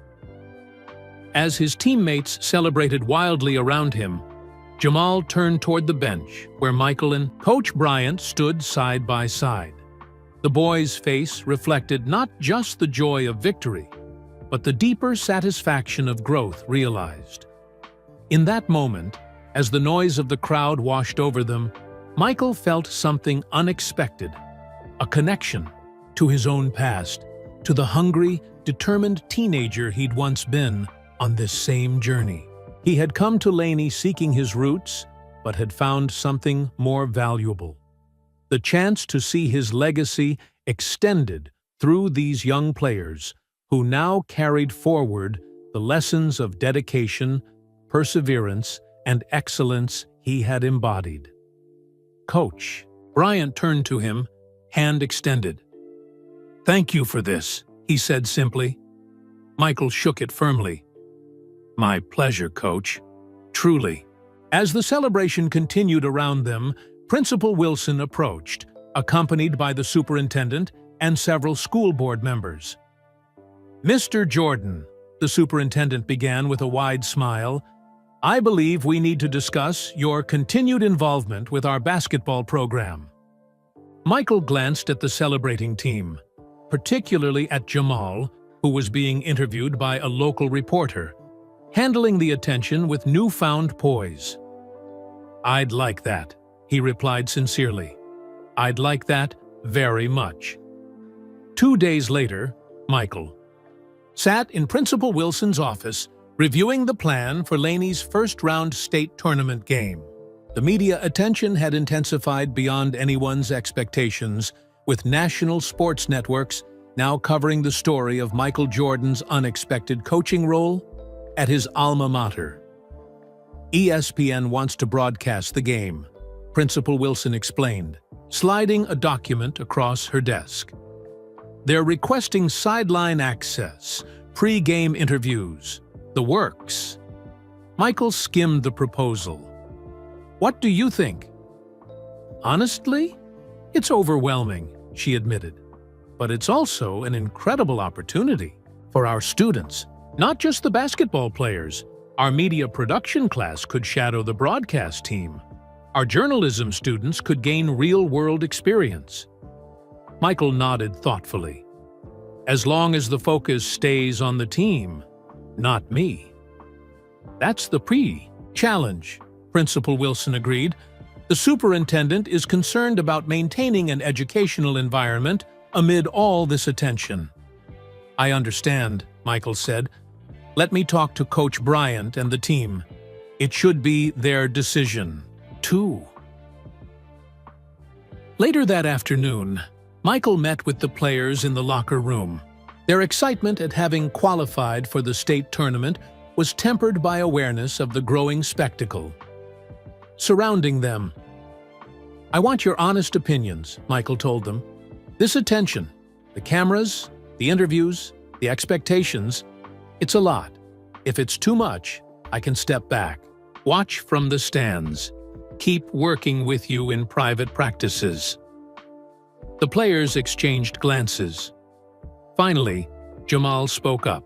As his teammates celebrated wildly around him, Jamal turned toward the bench, where Michael and Coach Bryant stood side by side. The boy's face reflected not just the joy of victory, but the deeper satisfaction of growth realized. In that moment, as the noise of the crowd washed over them, Michael felt something unexpected, a connection to his own past, to the hungry, determined teenager he'd once been on this same journey. He had come to Laney seeking his roots, but had found something more valuable. The chance to see his legacy extended through these young players, who now carried forward the lessons of dedication, perseverance, and excellence he had embodied. Coach Bryant turned to him, hand extended. "Thank you for this," he said simply. Michael shook it firmly. "My pleasure, Coach. Truly." As the celebration continued around them, Principal Wilson approached, accompanied by the superintendent and several school board members. "Mr. Jordan," the superintendent began with a wide smile, "I believe we need to discuss your continued involvement with our basketball program." Michael glanced at the celebrating team, particularly at Jamal, who was being interviewed by a local reporter, handling the attention with newfound poise. "I'd like that," he replied sincerely. "I'd like that very much." 2 days later, Michael sat in Principal Wilson's office reviewing the plan for Laney's first-round state tournament game. The media attention had intensified beyond anyone's expectations, with national sports networks now covering the story of Michael Jordan's unexpected coaching role at his alma mater. ESPN wants to broadcast the game, Principal Wilson explained, sliding a document across her desk. They're requesting sideline access, pre-game interviews, the works. Michael skimmed the proposal. "What do you think?" "Honestly, it's overwhelming," she admitted. "But it's also an incredible opportunity for our students, not just the basketball players. Our media production class could shadow the broadcast team. Our journalism students could gain real-world experience." Michael nodded thoughtfully. "As long as the focus stays on the team, not me." "That's the challenge," Principal Wilson agreed. "The superintendent is concerned about maintaining an educational environment amid all this attention." "I understand," Michael said. "Let me talk to Coach Bryant and the team. It should be their decision, too." Later that afternoon, Michael met with the players in the locker room. Their excitement at having qualified for the state tournament was tempered by awareness of the growing spectacle surrounding them. "I want your honest opinions," Michael told them. "This attention, the cameras, the interviews, the expectations, it's a lot. If it's too much, I can step back. Watch from the stands. Keep working with you in private practices." The players exchanged glances. Finally, Jamal spoke up.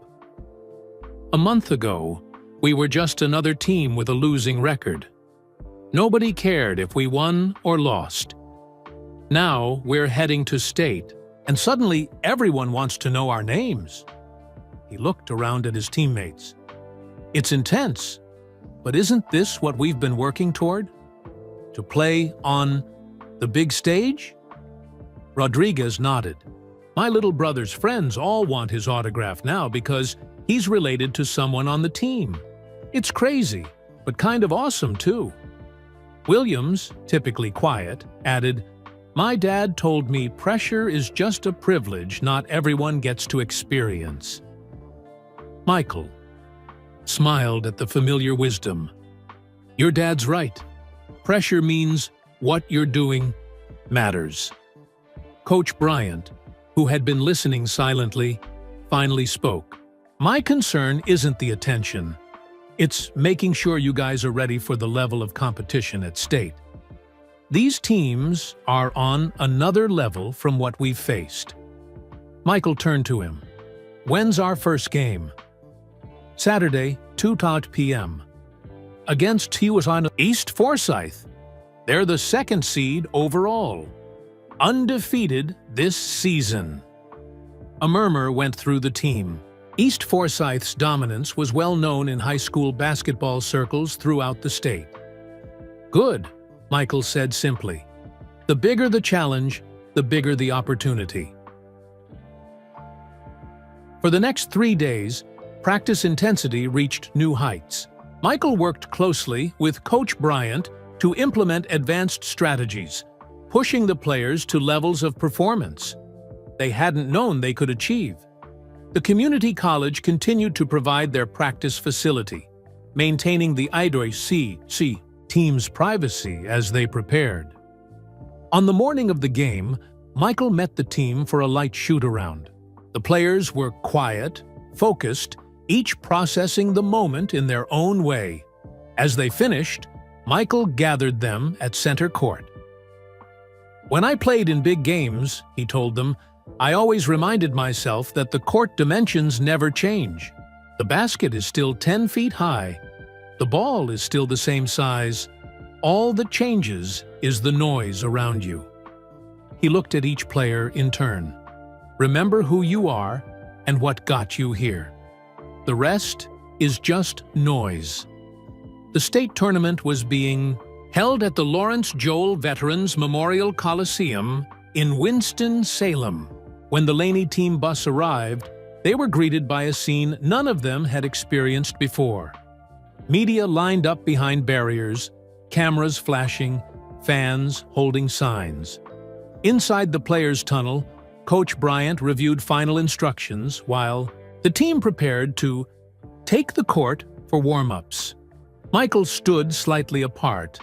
"A month ago, we were just another team with a losing record. Nobody cared if we won or lost. Now we're heading to state, and suddenly everyone wants to know our names." He looked around at his teammates. "It's intense, but isn't this what we've been working toward? To play on the big stage?" Rodriguez nodded. "My little brother's friends all want his autograph now because he's related to someone on the team. It's crazy, but kind of awesome too." Williams, typically quiet, added, "My dad told me pressure is just a privilege not everyone gets to experience." Michael smiled at the familiar wisdom. "Your dad's right. Pressure means what you're doing matters." Coach Bryant, who had been listening silently, finally spoke. "My concern isn't the attention. It's making sure you guys are ready for the level of competition at state. These teams are on another level from what we've faced." Michael turned to him. "When's our first game?" "Saturday, 2:00 p.m. Against East Forsyth. They're the second seed overall. Undefeated this season." A murmur went through the team. East Forsyth's dominance was well known in high school basketball circles throughout the state. "Good," Michael said simply. "The bigger the challenge, the bigger the opportunity." For the next 3 days, practice intensity reached new heights. Michael worked closely with Coach Bryant to implement advanced strategies, pushing the players to levels of performance they hadn't known they could achieve. The community college continued to provide their practice facility, maintaining the IDOC team's privacy as they prepared. On the morning of the game, Michael met the team for a light shoot-around. The players were quiet, focused, each processing the moment in their own way. As they finished, Michael gathered them at center court. "When I played in big games," he told them, "I always reminded myself that the court dimensions never change. The basket is still 10 feet high. The ball is still the same size. All that changes is the noise around you." He looked at each player in turn. "Remember who you are and what got you here. The rest is just noise." The state tournament was being held at the Lawrence Joel Veterans Memorial Coliseum in Winston-Salem. When the Laney team bus arrived, they were greeted by a scene none of them had experienced before. Media lined up behind barriers, cameras flashing, fans holding signs. Inside the players' tunnel, Coach Bryant reviewed final instructions while the team prepared to take the court for warm-ups. Michael stood slightly apart,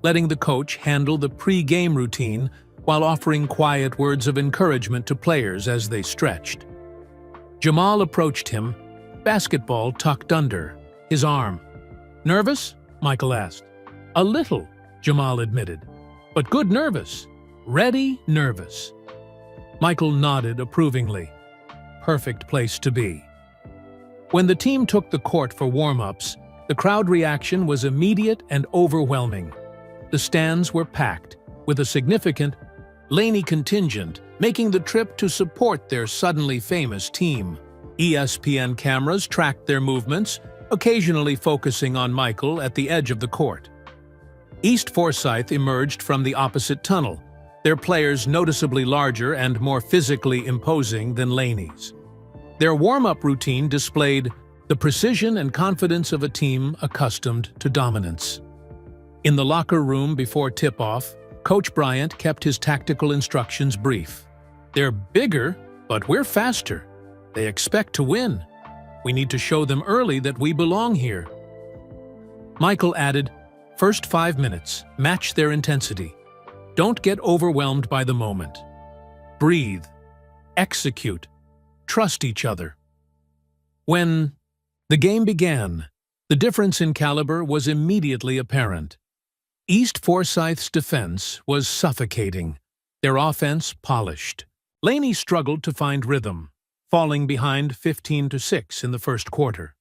letting the coach handle the pre-game routine while offering quiet words of encouragement to players as they stretched. Jamal approached him, basketball tucked under his arm. "Nervous?" Michael asked. "A little," Jamal admitted. "But good nervous. Ready nervous." Michael nodded approvingly. Perfect place to be. When the team took the court for warm-ups, the crowd reaction was immediate and overwhelming. The stands were packed, with a significant Laney contingent making the trip to support their suddenly famous team. ESPN cameras tracked their movements, occasionally focusing on Michael at the edge of the court. East Forsyth emerged from the opposite tunnel, their players noticeably larger and more physically imposing than Laney's. Their warm-up routine displayed the precision and confidence of a team accustomed to dominance. In the locker room before tip-off, Coach Bryant kept his tactical instructions brief. "They're bigger, but we're faster. They expect to win. We need to show them early that we belong here." Michael added, "First 5 minutes, match their intensity. Don't get overwhelmed by the moment. Breathe. Execute. Trust each other." When the game began, the difference in caliber was immediately apparent. East Forsyth's defense was suffocating, their offense polished. Laney struggled to find rhythm, falling behind 15-6 in the first quarter.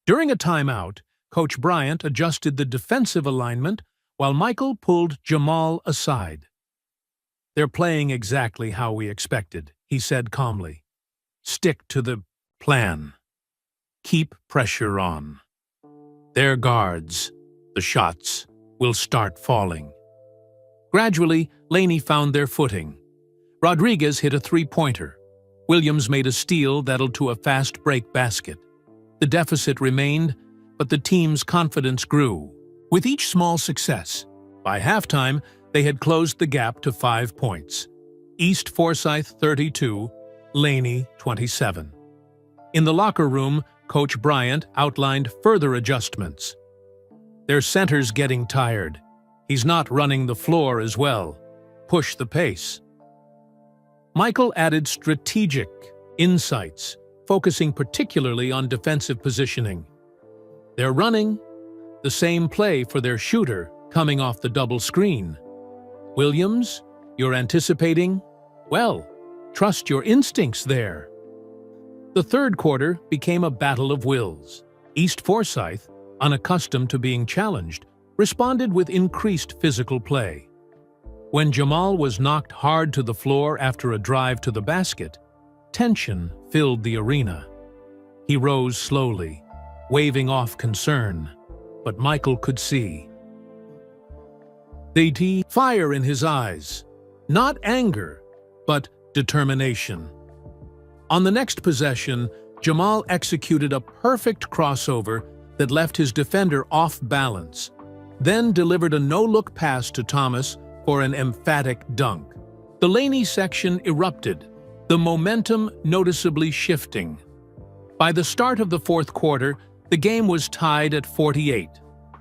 During a timeout, Coach Bryant adjusted the defensive alignment while Michael pulled Jamal aside. "They're playing exactly how we expected," he said calmly. "Stick to the plan. Keep pressure on. Their guards, the shots, will start falling." Gradually, Laney found their footing. Rodriguez hit a three-pointer. Williams made a steal that led to a fast break basket. The deficit remained, but the team's confidence grew. With each small success, by halftime, they had closed the gap to 5 points. East Forsyth 32, Laney 27. In the locker room, Coach Bryant outlined further adjustments. "Their center's getting tired. He's not running the floor as well. Push the pace." Michael added strategic insights, focusing particularly on defensive positioning. "They're running the same play for their shooter coming off the double screen. Williams, you're anticipating? Well, trust your instincts there." The third quarter became a battle of wills. East Forsyth, unaccustomed to being challenged, responded with increased physical play. When Jamal was knocked hard to the floor after a drive to the basket, tension filled the arena. He rose slowly, waving off concern, but Michael could see the fire in his eyes, not anger, but determination. On the next possession, Jamal executed a perfect crossover that left his defender off balance, then delivered a no-look pass to Thomas for an emphatic dunk. The Laney section erupted, the momentum noticeably shifting. By the start of the fourth quarter, the game was tied at 48.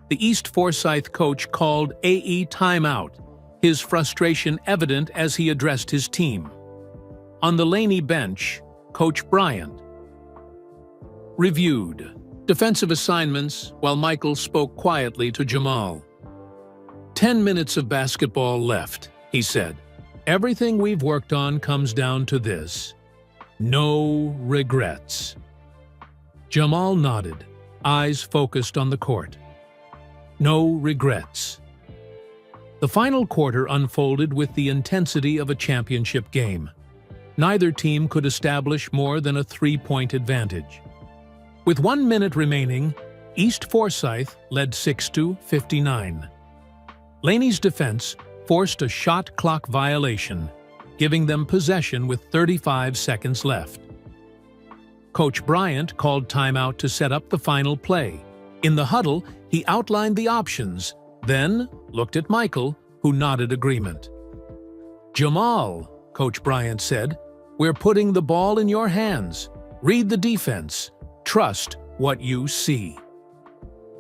The East Forsyth coach called AE timeout, his frustration evident as he addressed his team. On the Laney bench, Coach Bryant reviewed defensive assignments while Michael spoke quietly to Jamal. 10 minutes of basketball left, he said. Everything we've worked on comes down to this. No regrets. Jamal nodded, eyes focused on the court. No regrets. The final quarter unfolded with the intensity of a championship game. Neither team could establish more than a 3-point advantage. With 1 minute remaining, East Forsyth led 60-59. Laney's defense forced a shot clock violation, giving them possession with 35 seconds left. Coach Bryant called timeout to set up the final play. In the huddle, he outlined the options, then looked at Michael, who nodded agreement. "Jamal," Coach Bryant said, "we're putting the ball in your hands. Read the defense. Trust what you see."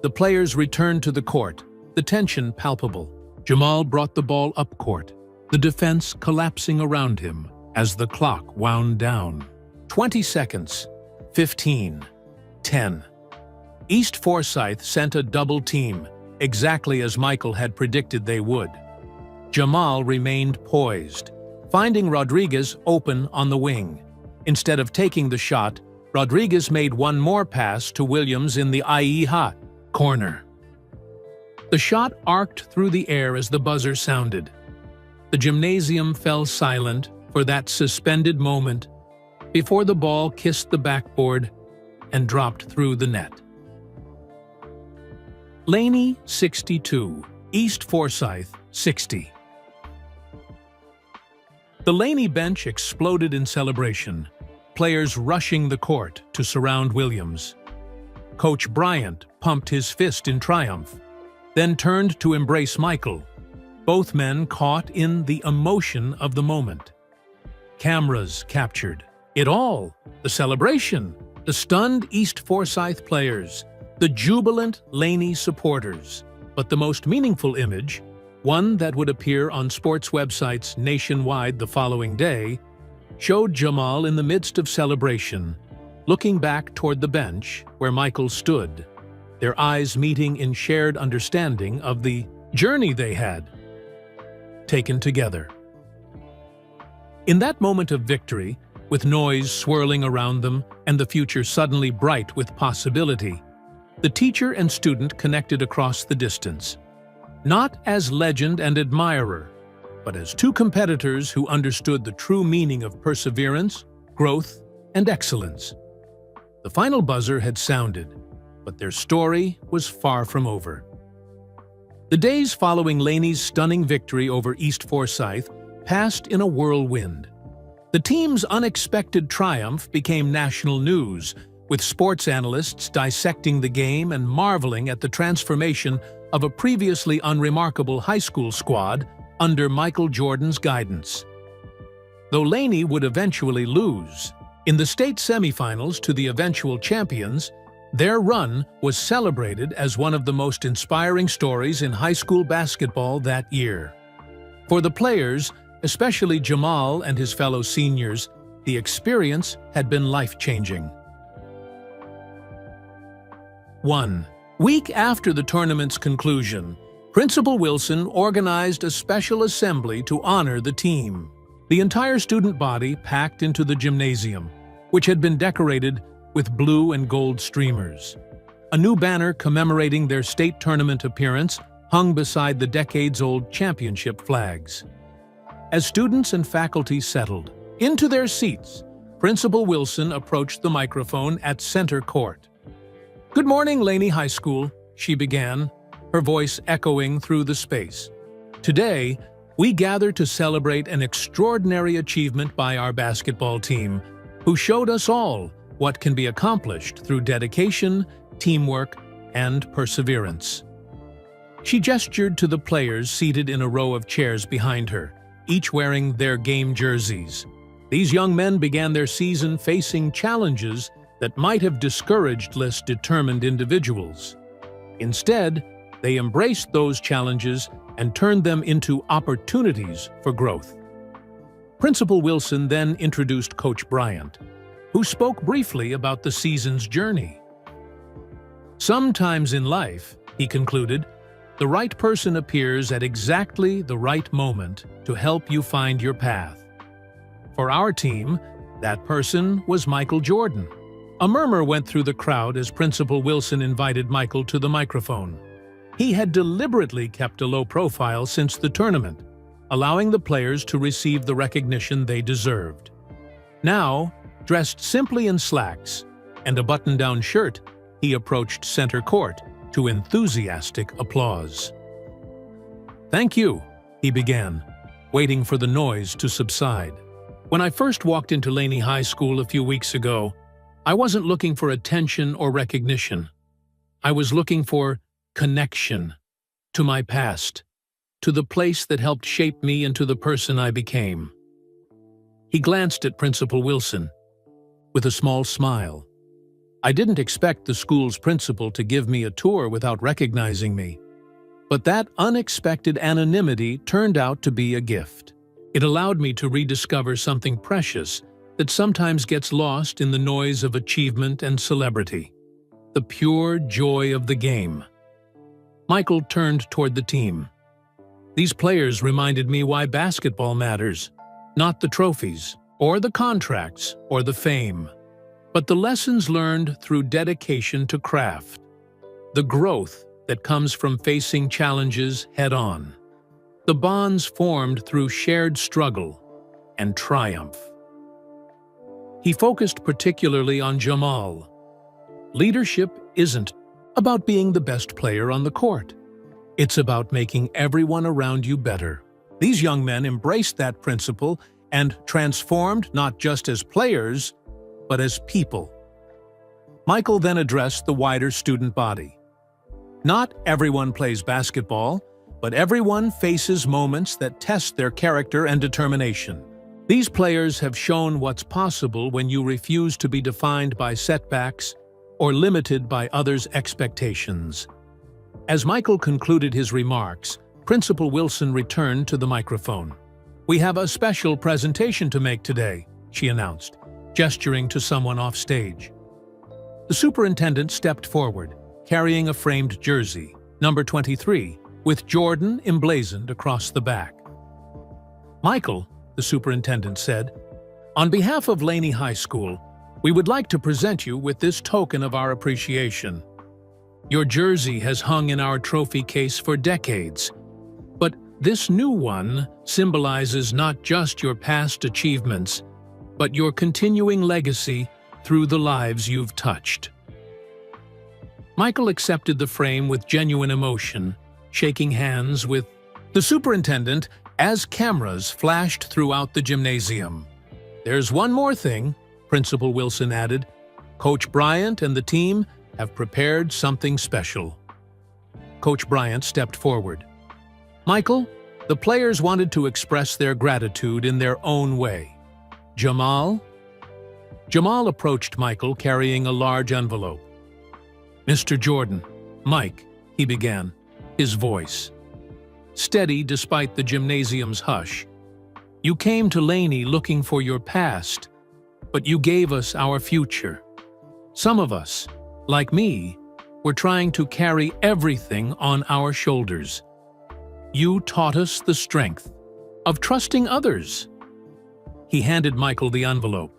The players returned to the court, the tension palpable. Jamal brought the ball up court, the defense collapsing around him as the clock wound down. 20 seconds, 15, 10. East Forsyth sent a double team, exactly as Michael had predicted they would. Jamal remained poised, finding Rodriguez open on the wing. Instead of taking the shot, Rodriguez made one more pass to Williams in the IEHA corner. The shot arced through the air as the buzzer sounded. The gymnasium fell silent for that suspended moment before the ball kissed the backboard and dropped through the net. Laney, 62. East Forsyth, 60. The Laney bench exploded in celebration, players rushing the court to surround Williams. Coach Bryant pumped his fist in triumph, then turned to embrace Michael, both men caught in the emotion of the moment. Cameras captured it all: the celebration, the stunned East Forsyth players, the jubilant Laney supporters. But the most meaningful image, one that would appear on sports websites nationwide the following day, showed Jamal in the midst of celebration, looking back toward the bench where Michael stood, their eyes meeting in shared understanding of the journey they had taken together. In that moment of victory, with noise swirling around them and the future suddenly bright with possibility, the teacher and student connected across the distance, not as legend and admirer, but as two competitors who understood the true meaning of perseverance, growth, and excellence. The final buzzer had sounded, but their story was far from over. The days following Laney's stunning victory over East Forsyth passed in a whirlwind. The team's unexpected triumph became national news, with sports analysts dissecting the game and marveling at the transformation of a previously unremarkable high school squad under Michael Jordan's guidance. Though Laney would eventually lose, in the state semifinals to the eventual champions, their run was celebrated as one of the most inspiring stories in high school basketball that year. For the players, especially Jamal and his fellow seniors, the experience had been life-changing. 1. Week after the tournament's conclusion, Principal Wilson organized a special assembly to honor the team. The entire student body packed into the gymnasium, which had been decorated with blue and gold streamers. A new banner commemorating their state tournament appearance hung beside the decades-old championship flags. As students and faculty settled into their seats, Principal Wilson approached the microphone at center court. "Good morning, Laney High School," she began, her voice echoing through the space. "Today, we gather to celebrate an extraordinary achievement by our basketball team, who showed us all what can be accomplished through dedication, teamwork, and perseverance." She gestured to the players seated in a row of chairs behind her, each wearing their game jerseys. These young men began their season facing challenges that might have discouraged less determined individuals. Instead, they embraced those challenges and turned them into opportunities for growth. Principal Wilson then introduced Coach Bryant, who spoke briefly about the season's journey. "Sometimes in life," he concluded, "the right person appears at exactly the right moment to help you find your path. For our team, that person was Michael Jordan." A murmur went through the crowd as Principal Wilson invited Michael to the microphone. He had deliberately kept a low profile since the tournament, allowing the players to receive the recognition they deserved. Now, dressed simply in slacks and a button-down shirt, he approached center court to enthusiastic applause. "Thank you," he began, waiting for the noise to subside. "When I first walked into Laney High School a few weeks ago, I wasn't looking for attention or recognition. I was looking for connection to my past, to the place that helped shape me into the person I became." He glanced at Principal Wilson with a small smile. "I didn't expect the school's principal to give me a tour without recognizing me. But that unexpected anonymity turned out to be a gift. It allowed me to rediscover something precious that sometimes gets lost in the noise of achievement and celebrity." the pure joy of the game. Michael turned toward the team. These players reminded me why basketball matters, not the trophies, or the contracts, or the fame, but the lessons learned through dedication to craft, the growth that comes from facing challenges head-on, the bonds formed through shared struggle and triumph. He focused particularly on Jamal. Leadership isn't about being the best player on the court. It's about making everyone around you better. These young men embraced that principle and transformed not just as players, but as people. Michael then addressed the wider student body. Not everyone plays basketball, but everyone faces moments that test their character and determination. These players have shown what's possible when you refuse to be defined by setbacks or limited by others' expectations. As Michael concluded his remarks, Principal Wilson returned to the microphone. "We have a special presentation to make today," she announced, gesturing to someone off stage. The superintendent stepped forward, carrying a framed jersey, number 23, with Jordan emblazoned across the back. "Michael," the superintendent said, "on behalf of Laney High School, we would like to present you with this token of our appreciation. Your jersey has hung in our trophy case for decades, but this new one symbolizes not just your past achievements, but your continuing legacy through the lives you've touched." Michael accepted the frame with genuine emotion, shaking hands with the superintendent as cameras flashed throughout the gymnasium. "There's one more thing," Principal Wilson added. "Coach Bryant and the team have prepared something special." Coach Bryant stepped forward. "Michael, the players wanted to express their gratitude in their own way. Jamal?" Jamal approached Michael carrying a large envelope. "Mr. Jordan, Mike," he began, his voice steady despite the gymnasium's hush. "You came to Laney looking for your past, but you gave us our future. Some of us, like me, were trying to carry everything on our shoulders. You taught us the strength of trusting others." He handed Michael the envelope.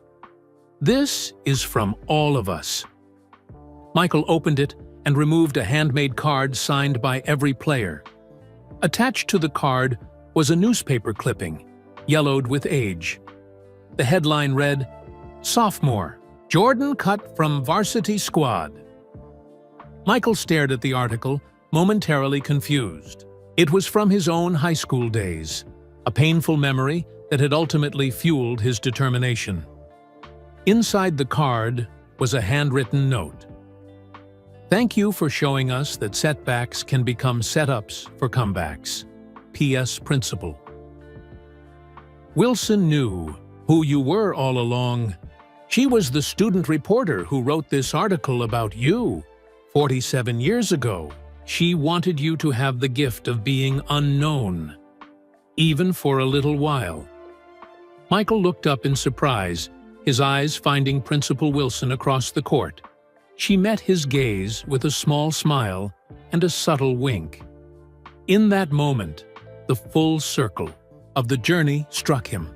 "This is from all of us." Michael opened it and removed a handmade card signed by every player. Attached to the card was a newspaper clipping, yellowed with age. The headline read, "Sophomore, Jordan cut from varsity squad." Michael stared at the article, momentarily confused. It was from his own high school days, a painful memory that had ultimately fueled his determination. Inside the card was a handwritten note. "Thank you for showing us that setbacks can become setups for comebacks. P.S. Principal." Wilson knew who you were all along. She was the student reporter who wrote this article about you 47 years ago. She wanted you to have the gift of being unknown, even for a little while. Michael looked up in surprise, his eyes finding Principal Wilson across the court. She met his gaze with a small smile and a subtle wink. In that moment, the full circle of the journey struck him.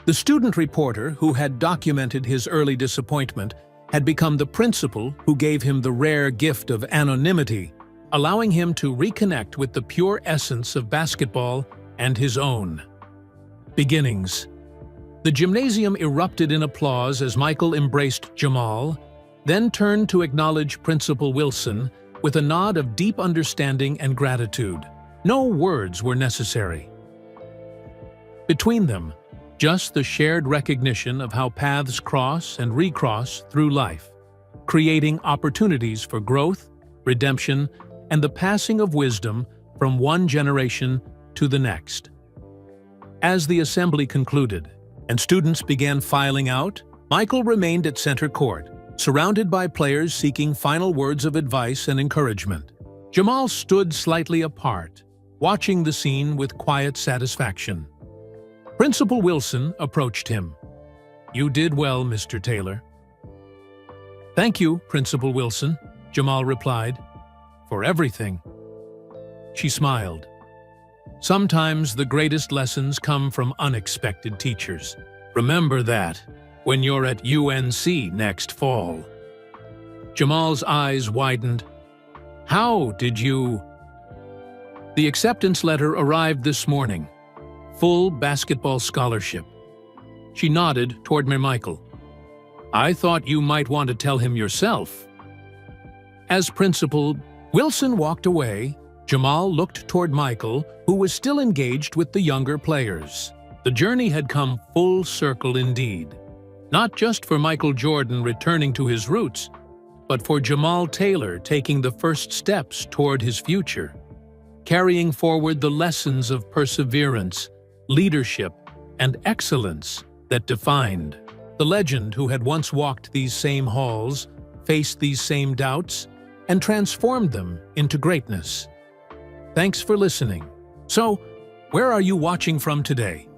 The student reporter who had documented his early disappointment had become the principal who gave him the rare gift of anonymity, allowing him to reconnect with the pure essence of basketball and his own beginnings. The gymnasium erupted in applause as Michael embraced Jamal, then turned to acknowledge Principal Wilson with a nod of deep understanding and gratitude. No words were necessary. Between them, just the shared recognition of how paths cross and recross through life, creating opportunities for growth, redemption, and the passing of wisdom from one generation to the next. As the assembly concluded and students began filing out, Michael remained at center court, surrounded by players seeking final words of advice and encouragement. Jamal stood slightly apart, watching the scene with quiet satisfaction. Principal Wilson approached him. "You did well, Mr. Taylor." "Thank you, Principal Wilson," Jamal replied. For everything. She smiled. Sometimes the greatest lessons come from unexpected teachers. Remember that when you're at UNC next fall. Jamal's eyes widened. How did you? The acceptance letter arrived this morning. Full basketball scholarship. She nodded toward Michael. I thought you might want to tell him yourself. As principal, Wilson walked away. Jamal looked toward Michael, who was still engaged with the younger players. The journey had come full circle indeed. Not just for Michael Jordan returning to his roots, but for Jamal Taylor taking the first steps toward his future, carrying forward the lessons of perseverance, leadership, and excellence that defined the legend who had once walked these same halls, faced these same doubts, and transformed them into greatness. Thanks for listening. So, where are you watching from today?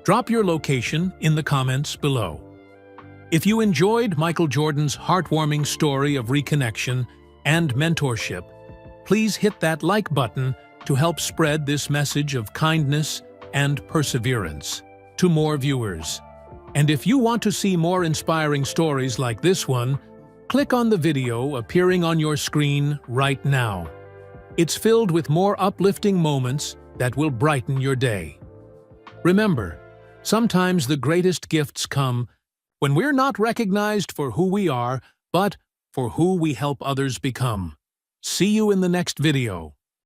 Drop your location in the comments below. If you enjoyed Michael Jordan's heartwarming story of reconnection and mentorship, please hit that like button to help spread this message of kindness and perseverance to more viewers. And if you want to see more inspiring stories like this one, click on the video appearing on your screen right now. It's filled with more uplifting moments that will brighten your day. Remember, sometimes the greatest gifts come when we're not recognized for who we are, but for who we help others become. See you in the next video.